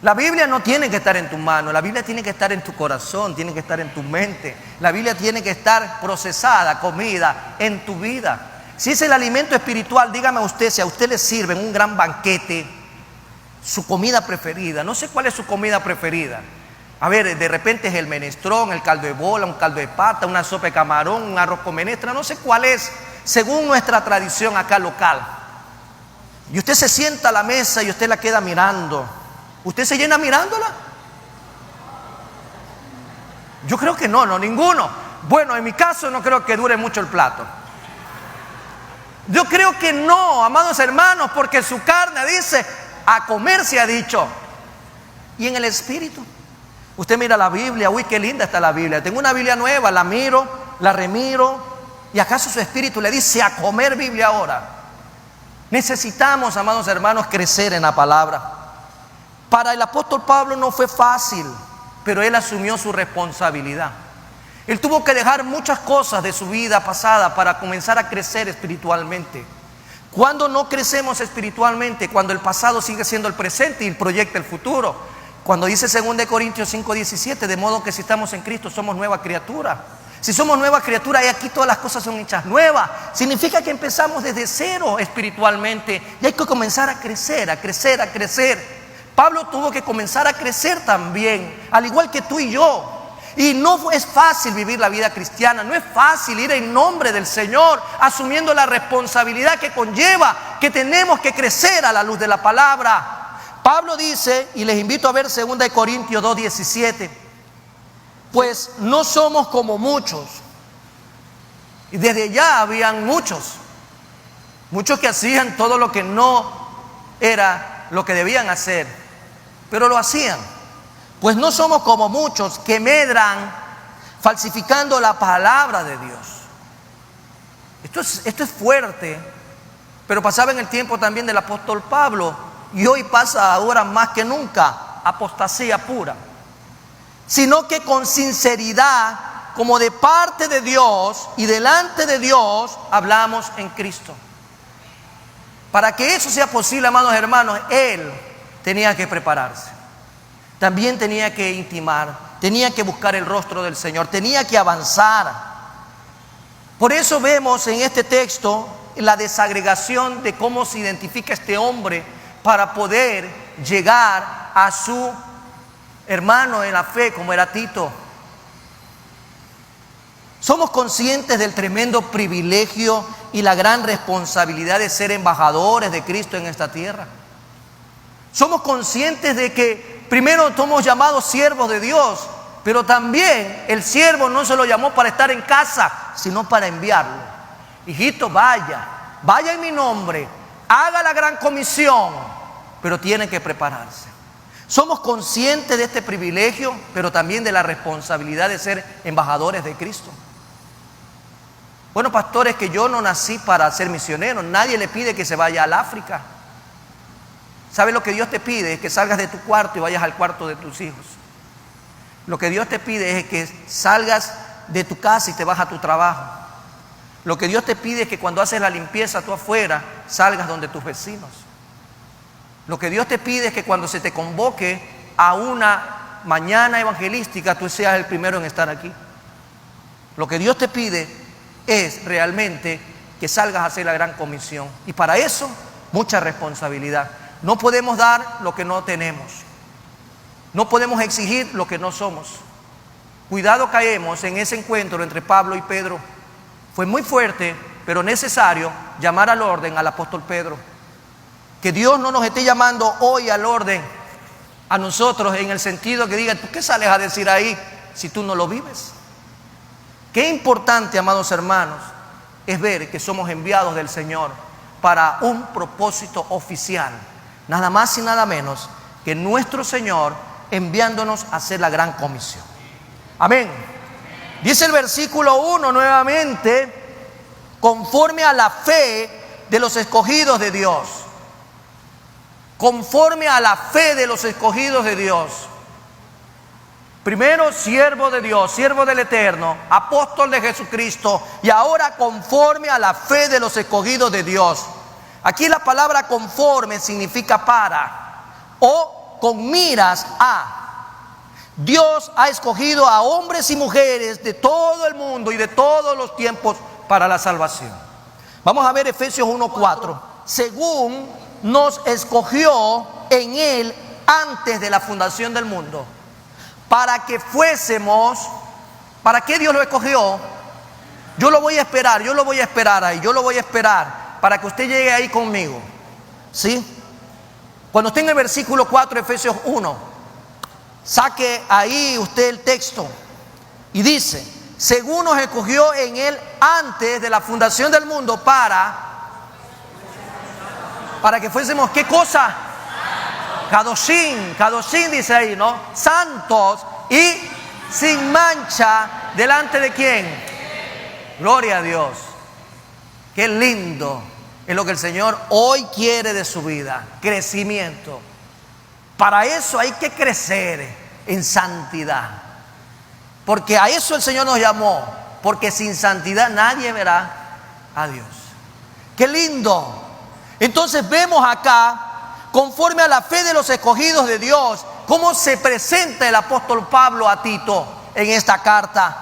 La Biblia no tiene que estar en tu mano. La Biblia tiene que estar en tu corazón, tiene que estar en tu mente. La Biblia tiene que estar procesada, comida en tu vida. Si es el alimento espiritual, dígame usted, si a usted le sirve en un gran banquete su comida preferida, no sé cuál es su comida preferida. A ver, de repente es el menestrón, el caldo de bola, un caldo de pata, una sopa de camarón, un arroz con menestra, no sé cuál es, según nuestra tradición acá local. Y usted se sienta a la mesa y usted la queda mirando. ¿Usted se llena mirándola? Yo creo que no, ninguno. Bueno, en mi caso no creo que dure mucho el plato. Yo creo que no, amados hermanos, porque su carne dice, a comer se ha dicho. Y en el espíritu. Usted mira la Biblia, uy, qué linda está la Biblia. Tengo una Biblia nueva, la miro, la remiro. ¿Y acaso su espíritu le dice a comer Biblia ahora? Necesitamos, amados hermanos, crecer en la palabra. Para el apóstol Pablo no fue fácil, pero él asumió su responsabilidad. Él tuvo que dejar muchas cosas de su vida pasada para comenzar a crecer espiritualmente. Cuando no crecemos espiritualmente, cuando el pasado sigue siendo el presente y proyecta el futuro. Cuando dice 2 Corintios 5:17, de modo que si estamos en Cristo somos nueva criatura. Si somos nueva criatura y aquí todas las cosas son hechas nuevas, significa que empezamos desde cero espiritualmente y hay que comenzar a crecer, a crecer, a crecer. Pablo tuvo que comenzar a crecer también, al igual que tú y yo. Y no es fácil vivir la vida cristiana, no es fácil ir en nombre del Señor, asumiendo la responsabilidad que conlleva, que tenemos que crecer a la luz de la palabra. Pablo dice, y les invito a ver 2 Corintios 2:17, pues no somos como muchos. Y desde ya habían muchos que hacían todo lo que no era lo que debían hacer, pero lo hacían. Pues no somos como muchos que medran falsificando la palabra de Dios. Esto es fuerte, pero pasaba en el tiempo también del apóstol Pablo y hoy pasa ahora más que nunca, apostasía pura. Sino que con sinceridad, como de parte de Dios y delante de Dios, hablamos en Cristo. Para que eso sea posible, amados hermanos, él tenía que prepararse. También tenía que intimar, tenía que buscar el rostro del Señor, tenía que avanzar. Por eso vemos en este texto la desagregación de cómo se identifica este hombre para poder llegar a su hermano en la fe, como era Tito. Somos conscientes del tremendo privilegio y la gran responsabilidad de ser embajadores de Cristo en esta tierra. Somos conscientes de que primero somos llamados siervos de Dios, pero también el siervo no se lo llamó para estar en casa, sino para enviarlo. Hijito, vaya en mi nombre, haga la gran comisión, pero tiene que prepararse. Somos conscientes de este privilegio, pero también de la responsabilidad de ser embajadores de Cristo. Bueno, pastores, que yo no nací para ser misionero. Nadie le pide que se vaya al África. ¿Sabes lo que Dios te pide? Es que salgas de tu cuarto y vayas al cuarto de tus hijos. Lo que Dios te pide es que salgas de tu casa y te vas a tu trabajo. Lo que Dios te pide es que cuando haces la limpieza tú afuera, salgas donde tus vecinos. Lo que Dios te pide es que cuando se te convoque a una mañana evangelística, tú seas el primero en estar aquí. Lo que Dios te pide es realmente que salgas a hacer la gran comisión. Y para eso, mucha responsabilidad. No podemos dar lo que no tenemos. No podemos exigir lo que no somos. Cuidado, caemos en ese encuentro entre Pablo y Pedro. Fue muy fuerte, pero necesario llamar al orden al apóstol Pedro. Que Dios no nos esté llamando hoy al orden a nosotros en el sentido que diga, ¿tú qué sales a decir ahí si tú no lo vives? Qué importante, amados hermanos, es ver que somos enviados del Señor para un propósito oficial. Nada más y nada menos que nuestro Señor enviándonos a hacer la gran comisión. Amén. Dice el versículo 1 nuevamente, conforme a la fe de los escogidos de Dios. Conforme a la fe de los escogidos de Dios. Primero, siervo de Dios, siervo del Eterno, apóstol de Jesucristo, y ahora conforme a la fe de los escogidos de Dios. Aquí la palabra conforme significa para o con miras a. Dios ha escogido a hombres y mujeres de todo el mundo y de todos los tiempos para la salvación. Vamos a ver Efesios 1:4. Según nos escogió en Él antes de la fundación del mundo, para que fuésemos. ¿Para qué Dios lo escogió? Yo lo voy a esperar ahí, yo lo voy a esperar para que usted llegue ahí conmigo, ¿sí? Cuando esté en el versículo 4, Efesios 1, saque ahí usted el texto y dice, según nos escogió en Él antes de la fundación del mundo para para que fuésemos, ¿qué cosa? Kadoshim, Kadoshim dice ahí, ¿no? Santos y sin mancha, ¿delante de quién? Gloria a Dios. Qué lindo es lo que el Señor hoy quiere de su vida, crecimiento. Para eso hay que crecer en santidad, porque a eso el Señor nos llamó, porque sin santidad nadie verá a Dios. Qué lindo. Entonces vemos acá, conforme a la fe de los escogidos de Dios, cómo se presenta el apóstol Pablo a Tito en esta carta.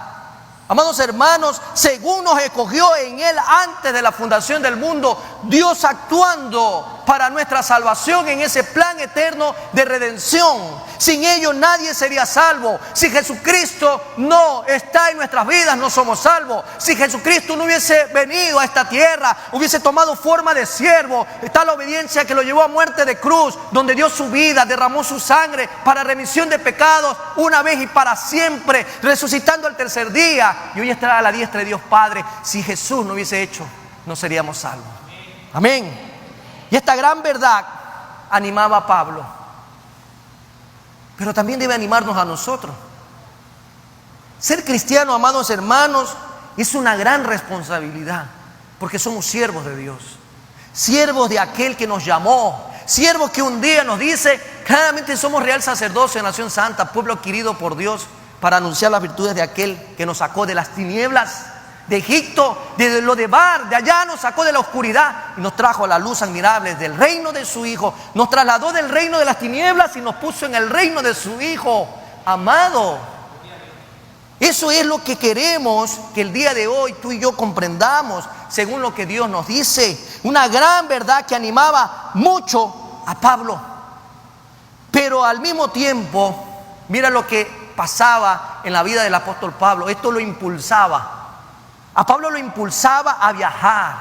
Amados hermanos, según nos escogió en Él antes de la fundación del mundo, Dios actuando para nuestra salvación en ese plan eterno de redención. Sin ello nadie sería salvo. Si Jesucristo no está en nuestras vidas, no somos salvos. Si Jesucristo no hubiese venido a esta tierra, hubiese tomado forma de siervo, está la obediencia que lo llevó a muerte de cruz, donde dio su vida, derramó su sangre para remisión de pecados una vez y para siempre, resucitando al tercer día, y hoy estará a la diestra de Dios Padre. Si Jesús no hubiese hecho, no seríamos salvos. Amén. Y esta gran verdad animaba a Pablo, pero también debe animarnos a nosotros. Ser cristiano, amados hermanos, es una gran responsabilidad, porque somos siervos de Dios, siervos de aquel que nos llamó, siervos que un día nos dice, claramente somos real sacerdocio, nación santa, pueblo adquirido por Dios, para anunciar las virtudes de aquel que nos sacó de las tinieblas de Egipto, de Lodebar, de allá nos sacó de la oscuridad y nos trajo a la luz admirable del reino de su Hijo. Nos trasladó del reino de las tinieblas y nos puso en el reino de su Hijo amado. Eso es lo que queremos que el día de hoy tú y yo comprendamos, según lo que Dios nos dice. Una gran verdad que animaba mucho a Pablo, pero al mismo tiempo, mira lo que pasaba en la vida del apóstol Pablo. Esto lo impulsaba. A Pablo lo impulsaba a viajar,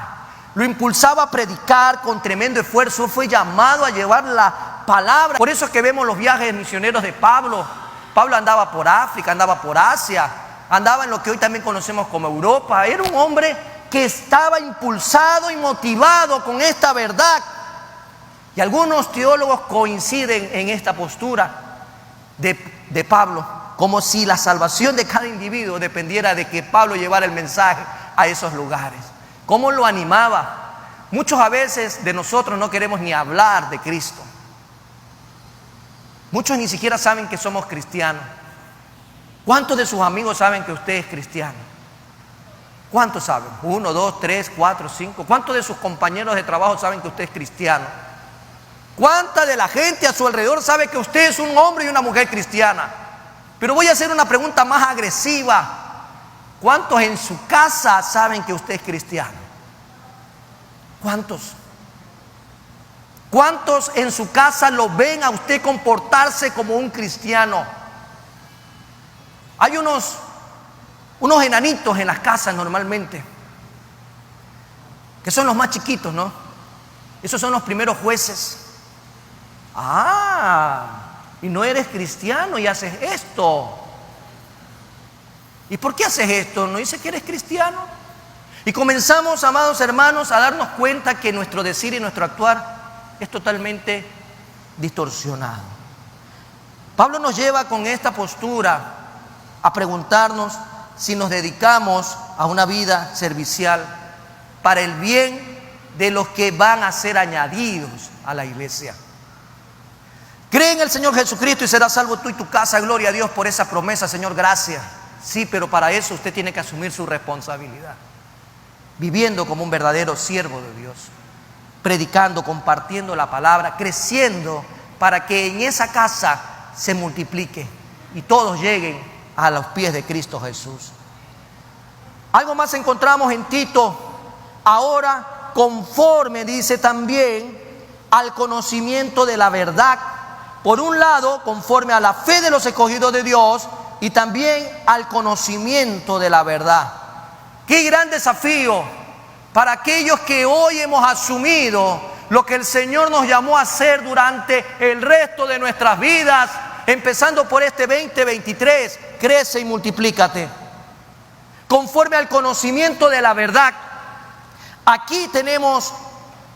lo impulsaba a predicar con tremendo esfuerzo. Fue llamado a llevar la palabra. Por eso es que vemos los viajes misioneros de Pablo. Pablo andaba por África, andaba por Asia, andaba en lo que hoy también conocemos como Europa. Era un hombre que estaba impulsado y motivado con esta verdad. Y algunos teólogos coinciden en esta postura de Pablo, como si la salvación de cada individuo dependiera de que Pablo llevara el mensaje a esos lugares. ¿Cómo lo animaba? Muchos a veces de nosotros no queremos ni hablar de Cristo. Muchos ni siquiera saben que somos cristianos. ¿Cuántos de sus amigos saben que usted es cristiano? ¿Cuántos saben? 1, 2, 3, 4, 5. ¿Cuántos de sus compañeros de trabajo saben que usted es cristiano? ¿Cuánta de la gente a su alrededor sabe que usted es un hombre y una mujer cristiana? Pero voy a hacer una pregunta más agresiva. ¿Cuántos en su casa saben que usted es cristiano? ¿Cuántos? ¿Cuántos en su casa lo ven a usted comportarse como un cristiano? Hay unos enanitos en las casas normalmente, que son los más chiquitos, ¿no? Esos son los primeros jueces. Y no eres cristiano y haces esto. ¿Y por qué haces esto? ¿No dice que eres cristiano? Y comenzamos, amados hermanos, a darnos cuenta que nuestro decir y nuestro actuar es totalmente distorsionado. Pablo nos lleva con esta postura a preguntarnos si nos dedicamos a una vida servicial para el bien de los que van a ser añadidos a la iglesia. Cree en el Señor Jesucristo y serás salvo tú y tu casa. Gloria a Dios por esa promesa, Señor, gracias. Sí, pero para eso usted tiene que asumir su responsabilidad, viviendo como un verdadero siervo de Dios, predicando, compartiendo la palabra, creciendo para que en esa casa se multiplique y todos lleguen a los pies de Cristo Jesús. Algo más encontramos en Tito. Ahora, conforme, dice también, al conocimiento de la verdad. Por un lado, conforme a la fe de los escogidos de Dios y también al conocimiento de la verdad. Qué gran desafío para aquellos que hoy hemos asumido lo que el Señor nos llamó a hacer durante el resto de nuestras vidas, empezando por este 2023. Crece y multiplícate. Conforme al conocimiento de la verdad. Aquí tenemos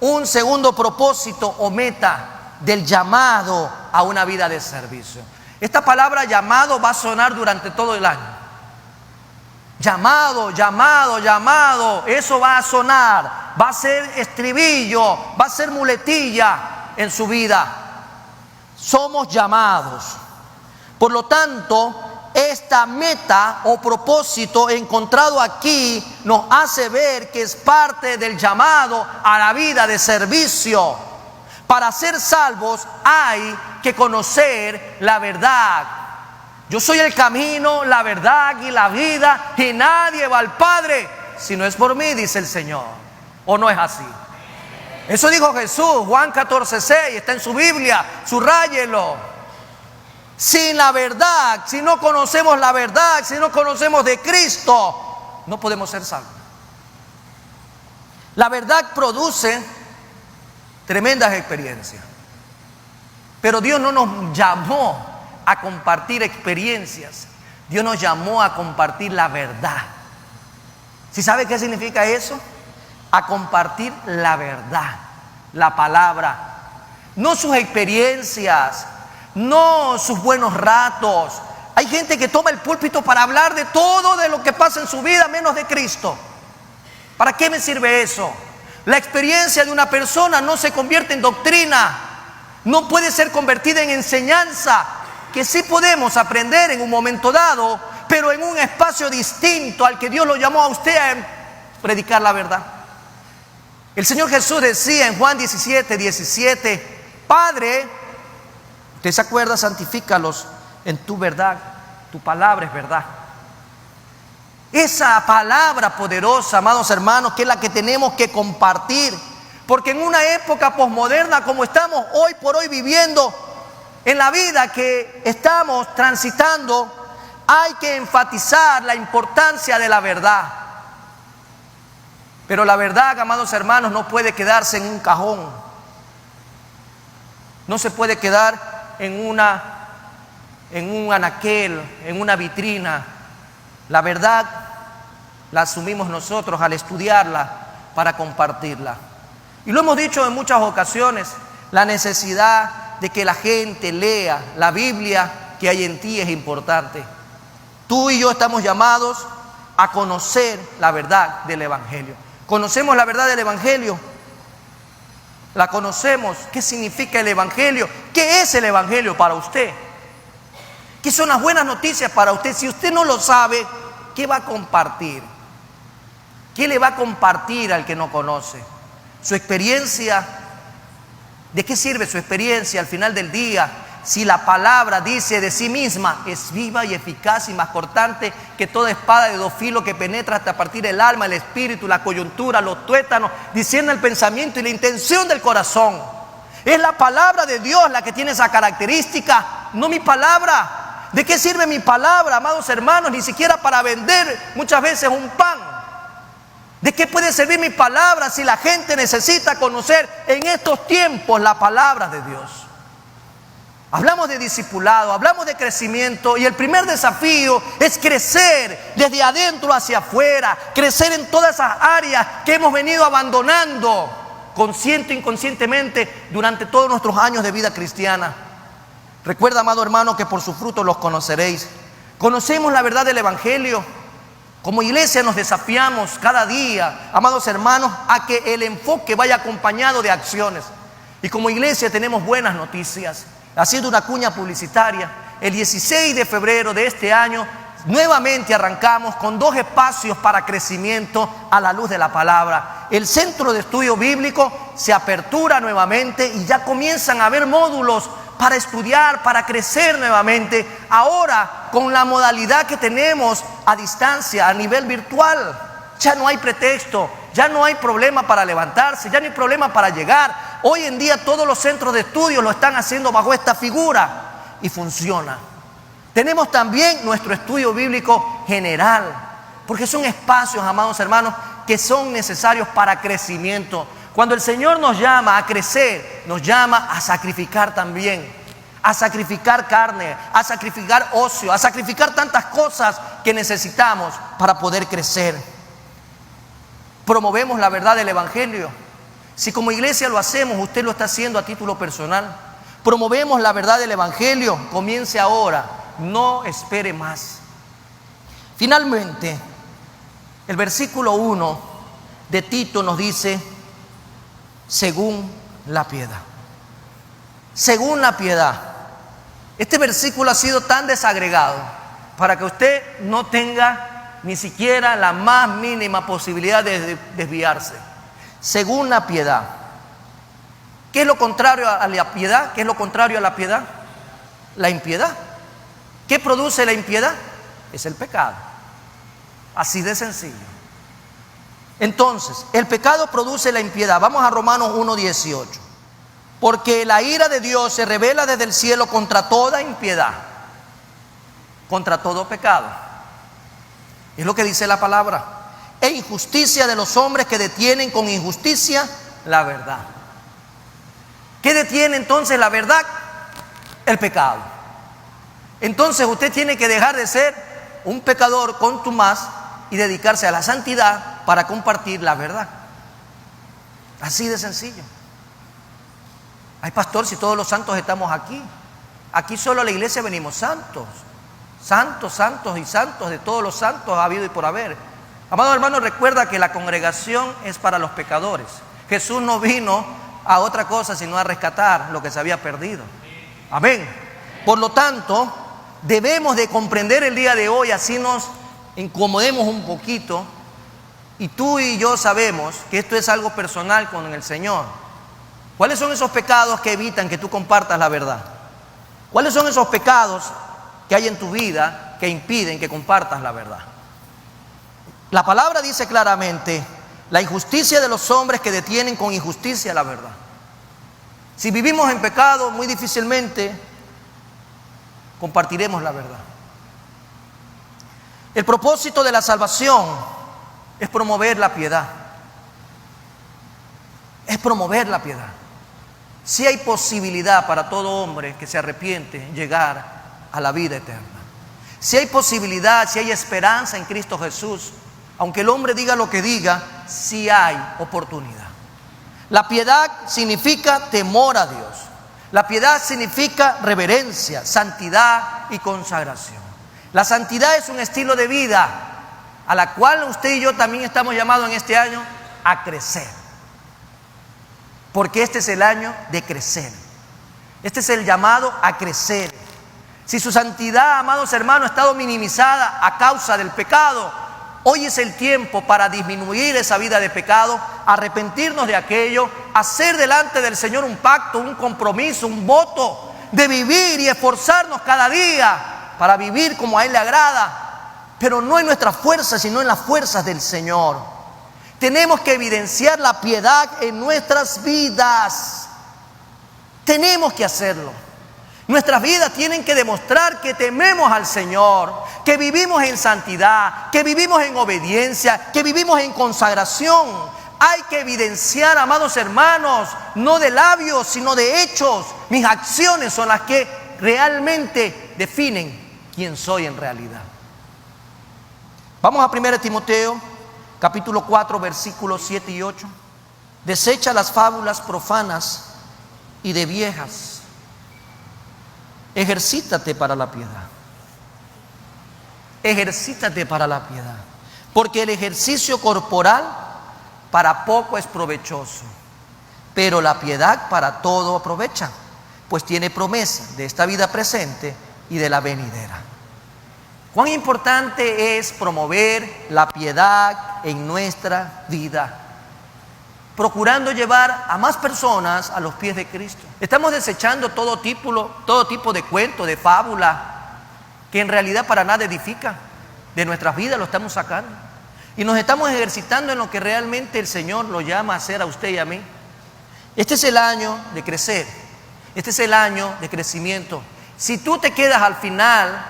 un segundo propósito o meta del llamado a una vida de servicio. Esta palabra llamado va a sonar durante todo el año. Llamado, llamado, llamado, eso va a sonar, va a ser estribillo, va a ser muletilla en su vida. Somos llamados. Por lo tanto, esta meta o propósito encontrado aquí nos hace ver que es parte del llamado a la vida de servicio. Para ser salvos hay que conocer la verdad. Yo soy el camino, la verdad y la vida, y nadie va al Padre si no es por mí, dice el Señor. ¿O no es así? Eso dijo Jesús, Juan 14:6, está en su Biblia, subráyelo. Sin la verdad, si no conocemos la verdad, si no conocemos de Cristo, no podemos ser salvos. La verdad produce tremendas experiencias, pero Dios no nos llamó a compartir experiencias. Dios nos llamó a compartir la verdad. ¿Sí sabe qué significa eso? A compartir la verdad, la palabra, no sus experiencias, no sus buenos ratos. Hay gente que toma el púlpito para hablar de todo de lo que pasa en su vida menos de Cristo. ¿Para qué me sirve eso? La experiencia de una persona no se convierte en doctrina, no puede ser convertida en enseñanza, que sí podemos aprender en un momento dado, pero en un espacio distinto al que Dios lo llamó a usted a predicar la verdad. El Señor Jesús decía en Juan 17:17, Padre, ¿usted se acuerda? Santifícalos en tu verdad, tu palabra es verdad. Esa palabra poderosa, amados hermanos, que es la que tenemos que compartir, porque en una época posmoderna como estamos hoy por hoy viviendo, en la vida que estamos transitando, hay que enfatizar la importancia de la verdad. Pero la verdad, amados hermanos, no puede quedarse en un cajón. No se puede quedar en un anaquel, en una vitrina. La verdad la asumimos nosotros al estudiarla para compartirla. Y lo hemos dicho en muchas ocasiones, la necesidad de que la gente lea la Biblia que hay en ti es importante. Tú y yo estamos llamados a conocer la verdad del Evangelio. ¿Conocemos la verdad del Evangelio? ¿La conocemos? ¿Qué significa el Evangelio? ¿Qué es el Evangelio para usted? ¿Qué son las buenas noticias para usted? Si usted no lo sabe, ¿qué va a compartir? ¿Qué le va a compartir al que no conoce? Su experiencia. ¿De qué sirve su experiencia al final del día si la palabra dice de sí misma, es viva y eficaz y más cortante que toda espada de dos filos que penetra hasta partir el alma, el espíritu, la coyuntura, los tuétanos, diciendo el pensamiento y la intención del corazón? Es la palabra de Dios la que tiene esa característica, no mi palabra. ¿De qué sirve mi palabra, amados hermanos? Ni siquiera para vender muchas veces un pan. ¿De qué puede servir mi palabra si la gente necesita conocer en estos tiempos la palabra de Dios? Hablamos de discipulado, hablamos de crecimiento, y el primer desafío es crecer desde adentro hacia afuera, crecer en todas esas áreas que hemos venido abandonando consciente e inconscientemente durante todos nuestros años de vida cristiana. Recuerda, amado hermano, que por sus frutos los conoceréis. Conocemos la verdad del Evangelio. Como iglesia nos desafiamos cada día, amados hermanos, a que el enfoque vaya acompañado de acciones. Y como iglesia tenemos buenas noticias. Haciendo una cuña publicitaria, el 16 de febrero de este año nuevamente arrancamos con 2 espacios para crecimiento a la luz de la palabra. El Centro de Estudio Bíblico se apertura nuevamente y ya comienzan a haber módulos para estudiar, para crecer nuevamente, ahora con la modalidad que tenemos a distancia, a nivel virtual. Ya no hay pretexto, ya no hay problema para levantarse, ya no hay problema para llegar. Hoy en día todos los centros de estudio lo están haciendo bajo esta figura y funciona. Tenemos también nuestro estudio bíblico general, porque son espacios, amados hermanos, que son necesarios para crecimiento. Cuando el Señor nos llama a crecer, nos llama a sacrificar también, a sacrificar carne, a sacrificar ocio, a sacrificar tantas cosas que necesitamos para poder crecer. Promovemos la verdad del Evangelio. Si como iglesia lo hacemos, usted lo está haciendo a título personal. Promovemos la verdad del Evangelio. Comience ahora, no espere más. Finalmente, el versículo 1 de Tito nos dice, según la piedad. Según la piedad. Este versículo ha sido tan desagregado para que usted no tenga ni siquiera la más mínima posibilidad de desviarse. Según la piedad. ¿Qué es lo contrario a la piedad? ¿Qué es lo contrario a la piedad? La impiedad. ¿Qué produce la impiedad? Es el pecado. Así de sencillo. Entonces, el pecado produce la impiedad. Vamos a Romanos 1:18. Porque la ira de Dios se revela desde el cielo contra toda impiedad, contra todo pecado. Es lo que dice la palabra. E injusticia de los hombres que detienen con injusticia la verdad. ¿Qué detiene entonces la verdad? El pecado. Entonces usted tiene que dejar de ser un pecador contumaz y dedicarse a la santidad para compartir la verdad. Así de sencillo. Ay, pastor, si todos los santos estamos aquí. Aquí solo a la iglesia venimos santos. Santos, santos y santos, de todos los santos ha habido y por haber. Amado hermano, recuerda que la congregación es para los pecadores. Jesús no vino a otra cosa sino a rescatar lo que se había perdido. Amén. Por lo tanto, debemos de comprender el día de hoy, así nos incomodemos un poquito, y tú y yo sabemos que esto es algo personal con el Señor. ¿Cuáles son esos pecados que evitan que tú compartas la verdad? ¿Cuáles son esos pecados que hay en tu vida que impiden que compartas la verdad? La palabra dice claramente, la injusticia de los hombres que detienen con injusticia la verdad. Si vivimos en pecado, muy difícilmente compartiremos la verdad. El propósito de la salvación es promover la piedad. Es promover la piedad. Si hay posibilidad para todo hombre que se arrepiente llegar a la vida eterna. Si hay posibilidad, si hay esperanza en Cristo Jesús, aunque el hombre diga lo que diga, sí hay oportunidad. La piedad significa temor a Dios. La piedad significa reverencia, santidad y consagración. La santidad es un estilo de vida a la cual usted y yo también estamos llamados en este año a crecer. Porque este es el año de crecer. Este es el llamado a crecer. Si su santidad, amados hermanos, ha estado minimizada a causa del pecado, hoy es el tiempo para disminuir esa vida de pecado, arrepentirnos de aquello, hacer delante del Señor un pacto, un compromiso, un voto de vivir y esforzarnos cada día para vivir como a Él le agrada, pero no en nuestras fuerzas, sino en las fuerzas del Señor. Tenemos que evidenciar la piedad en nuestras vidas. Tenemos que hacerlo. Nuestras vidas tienen que demostrar que tememos al Señor, que vivimos en santidad, que vivimos en obediencia, que vivimos en consagración. Hay que evidenciar, amados hermanos, no de labios, sino de hechos. Mis acciones son las que realmente definen quién soy en realidad. Vamos a 1 Timoteo, capítulo 4, versículos 7 y 8. Desecha las fábulas profanas y de viejas. Ejercítate para la piedad. Ejercítate para la piedad. Porque el ejercicio corporal para poco es provechoso, pero la piedad para todo aprovecha, pues tiene promesa de esta vida presente y de la venidera. Cuán importante es promover la piedad en nuestra vida, procurando llevar a más personas a los pies de Cristo. Estamos desechando todo tipo de cuento, de fábula, que en realidad para nada edifica. De nuestras vidas lo estamos sacando. Y nos estamos ejercitando en lo que realmente el Señor lo llama a hacer a usted y a mí. Este es el año de crecer. Este es el año de crecimiento. Si tú te quedas al final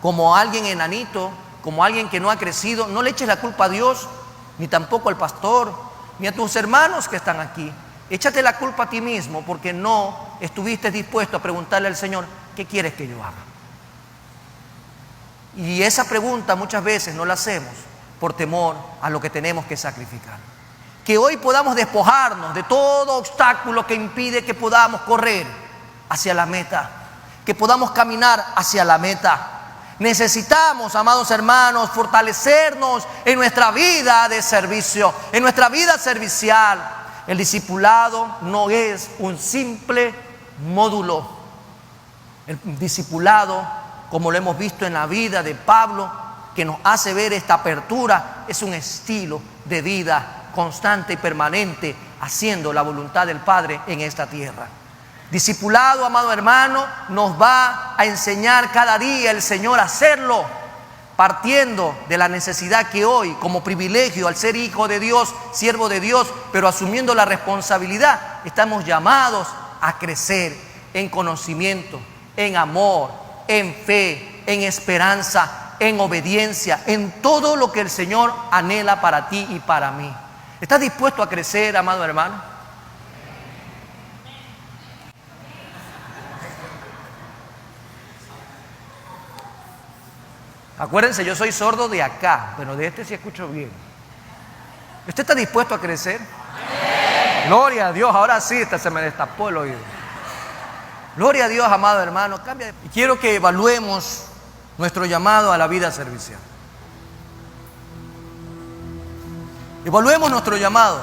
como alguien enanito, como alguien que no ha crecido, no le eches la culpa a Dios, ni tampoco al pastor, ni a tus hermanos que están aquí. Échate la culpa a ti mismo porque no estuviste dispuesto a preguntarle al Señor, ¿qué quieres que yo haga? Y esa pregunta muchas veces no la hacemos por temor a lo que tenemos que sacrificar. Que hoy podamos despojarnos de todo obstáculo que impide que podamos correr hacia la meta, que podamos caminar hacia la meta. Necesitamos, amados hermanos, fortalecernos en nuestra vida de servicio, en nuestra vida servicial. El discipulado no es un simple módulo. El discipulado, como lo hemos visto en la vida de Pablo, que nos hace ver esta apertura, es un estilo de vida constante y permanente, haciendo la voluntad del Padre en esta tierra. Discipulado, amado hermano, nos va a enseñar cada día el Señor a hacerlo, partiendo de la necesidad que hoy, como privilegio, al ser hijo de Dios, siervo de Dios, pero asumiendo la responsabilidad, estamos llamados a crecer en conocimiento, en amor, en fe, en esperanza, en obediencia, en todo lo que el Señor anhela para ti y para mí. ¿Estás dispuesto a crecer, amado hermano? Acuérdense, yo soy sordo de acá, pero de este sí escucho bien. ¿Usted está dispuesto a crecer? ¡Amén! Gloria a Dios, ahora sí se me destapó el oído. Gloria a Dios, amado hermano. Y quiero que evaluemos nuestro llamado a la vida servicial. Evaluemos nuestro llamado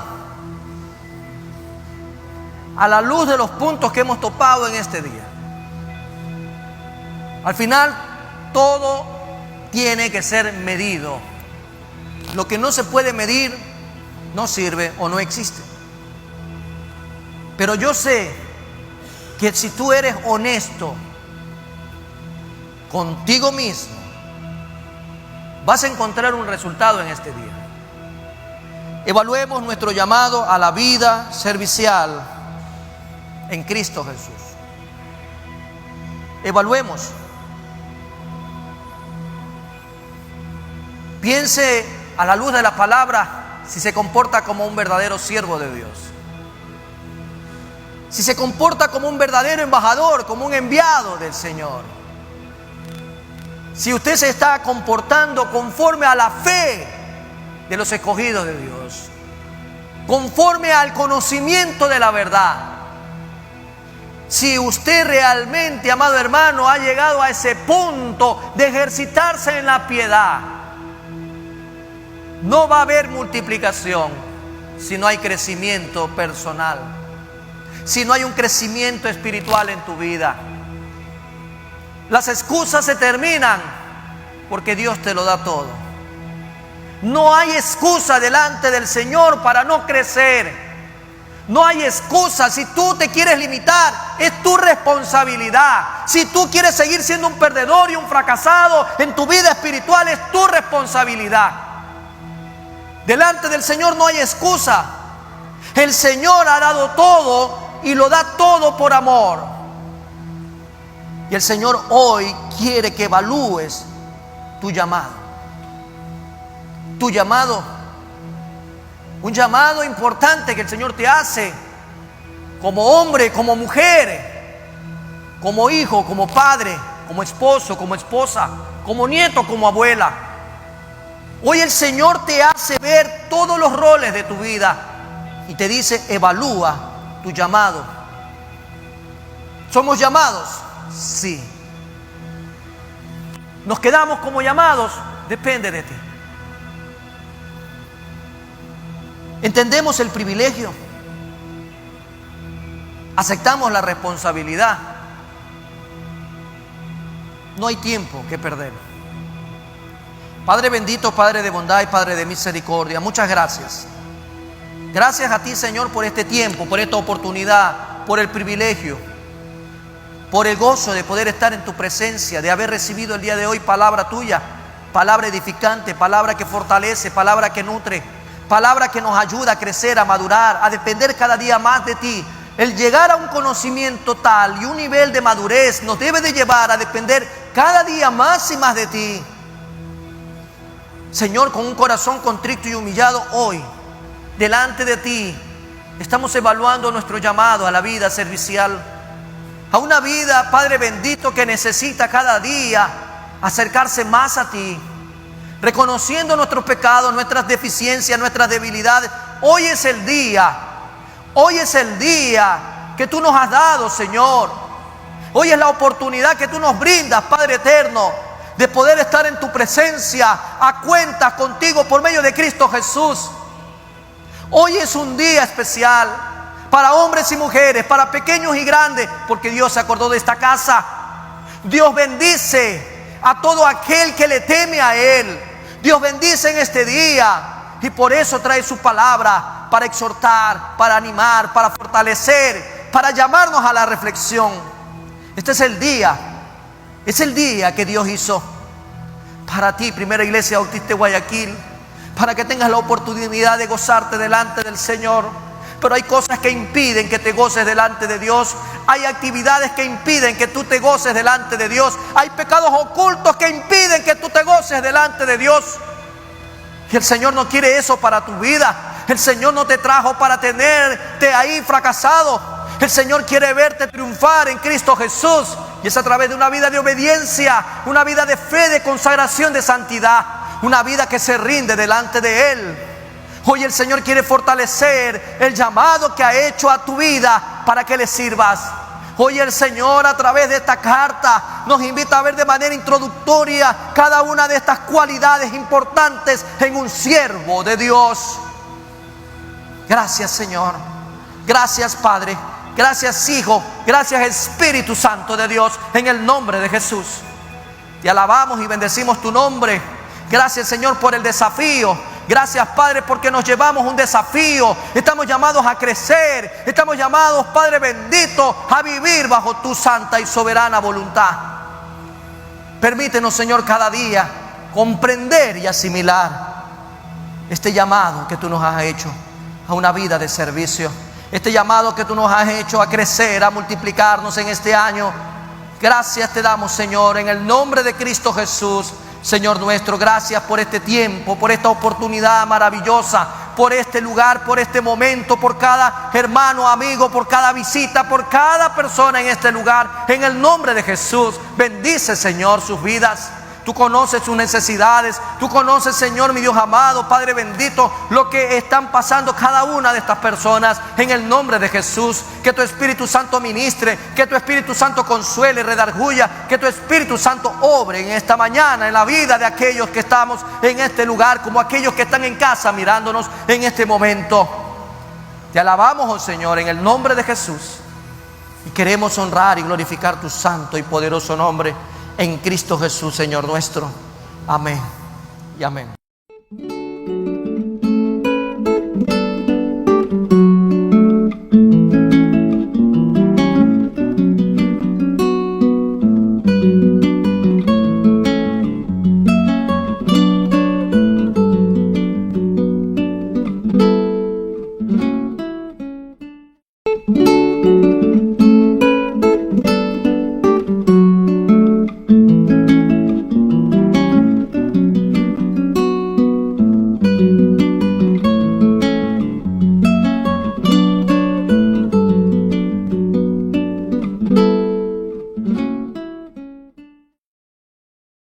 a la luz de los puntos que hemos topado en este día. Al final, todo tiene que ser medido. Lo que no se puede medir no sirve o no existe. Pero yo sé que si tú eres honesto contigo mismo, vas a encontrar un resultado en este día. Evaluemos nuestro llamado a la vida servicial en Cristo Jesús. Evaluemos. Piense a la luz de la palabra si se comporta como un verdadero siervo de Dios. Si se comporta como un verdadero embajador, como un enviado del Señor. Si usted se está comportando conforme a la fe de los escogidos de Dios, conforme al conocimiento de la verdad. Si usted realmente, amado hermano, ha llegado a ese punto de ejercitarse en la piedad, no va a haber multiplicación si no hay crecimiento personal, si no hay un crecimiento espiritual en tu vida. Las excusas se terminan porque Dios te lo da todo. No hay excusa delante del Señor para no crecer. No hay excusa. Si tú te quieres limitar, es tu responsabilidad. Si tú quieres seguir siendo un perdedor y un fracasado en tu vida espiritual, es tu responsabilidad. Delante del Señor no hay excusa. El Señor ha dado todo y lo da todo por amor. Y el Señor hoy quiere que evalúes tu llamado. Tu llamado. Un llamado importante que el Señor te hace como hombre, como mujer, como hijo, como padre, como esposo, como esposa, como nieto, como abuela. Hoy el Señor te hace ver todos los roles de tu vida y te dice, evalúa tu llamado. ¿Somos llamados? Sí. ¿Nos quedamos como llamados? Depende de ti. ¿Entendemos el privilegio? ¿Aceptamos la responsabilidad? No hay tiempo que perder. Padre bendito, Padre de bondad y Padre de misericordia, muchas gracias. Gracias a ti, Señor, por este tiempo, por esta oportunidad, por el privilegio, por el gozo de poder estar en tu presencia, de haber recibido el día de hoy palabra tuya, palabra edificante, palabra que fortalece, palabra que nutre, palabra que nos ayuda a crecer, a madurar, a depender cada día más de ti. El llegar a un conocimiento tal y un nivel de madurez nos debe de llevar a depender cada día más y más de ti. Señor, con un corazón contrito y humillado hoy, delante de ti, estamos evaluando nuestro llamado a la vida servicial, a una vida, Padre bendito, que necesita cada día acercarse más a ti, reconociendo nuestros pecados, nuestras deficiencias, nuestras debilidades, Hoy es el día. Hoy es el día que tú nos has dado, Señor. Hoy es la oportunidad que tú nos brindas, Padre eterno, de poder estar en tu presencia a cuentas contigo por medio de Cristo Jesús. Hoy es un día especial para hombres y mujeres, para pequeños y grandes, porque Dios se acordó de esta casa. Dios bendice a todo aquel que le teme a Él. Dios bendice en este día y por eso trae su palabra para exhortar, para animar, para fortalecer, para llamarnos a la reflexión. Este es el día que Dios hizo para ti, Primera Iglesia Bautista de Guayaquil, para que tengas la oportunidad de gozarte delante del Señor. Pero hay cosas que impiden que te goces delante de Dios. Hay actividades que impiden que tú te goces delante de Dios. Hay pecados ocultos que impiden que tú te goces delante de Dios. Y el Señor no quiere eso para tu vida. El Señor no te trajo para tenerte ahí fracasado. El Señor quiere verte triunfar en Cristo Jesús. Y es a través de una vida de obediencia, una vida de fe, de consagración, de santidad. Una vida que se rinde delante de Él. Hoy el Señor quiere fortalecer el llamado que ha hecho a tu vida para que le sirvas. Hoy el Señor, a través de esta carta, nos invita a ver de manera introductoria cada una de estas cualidades importantes en un siervo de Dios. Gracias, Señor. Gracias, Padre. Gracias, Hijo. Gracias, Espíritu Santo de Dios, en el nombre de Jesús. Te alabamos y bendecimos tu nombre. Gracias, Señor, por el desafío. Gracias, Padre, porque nos llevamos un desafío. Estamos llamados a crecer. Estamos llamados, Padre bendito, a vivir bajo tu santa y soberana voluntad. Permítenos, Señor, cada día comprender y asimilar este llamado que tú nos has hecho a una vida de servicio. Este llamado que tú nos has hecho a crecer, a multiplicarnos en este año. Gracias te damos, Señor, en el nombre de Cristo Jesús. Señor nuestro, gracias por este tiempo, por esta oportunidad maravillosa, por este lugar, por este momento, por cada hermano, amigo, por cada visita, por cada persona en este lugar. En el nombre de Jesús, bendice, Señor, sus vidas. Tú conoces sus necesidades. Tú conoces, Señor, mi Dios amado, Padre bendito, lo que están pasando cada una de estas personas. En el nombre de Jesús, que tu Espíritu Santo ministre, que tu Espíritu Santo consuele, redarguya, que tu Espíritu Santo obre en esta mañana en la vida de aquellos que estamos en este lugar, como aquellos que están en casa mirándonos en este momento. Te alabamos, oh Señor, en el nombre de Jesús, y queremos honrar y glorificar tu santo y poderoso nombre en Cristo Jesús, Señor nuestro. Amén y amén.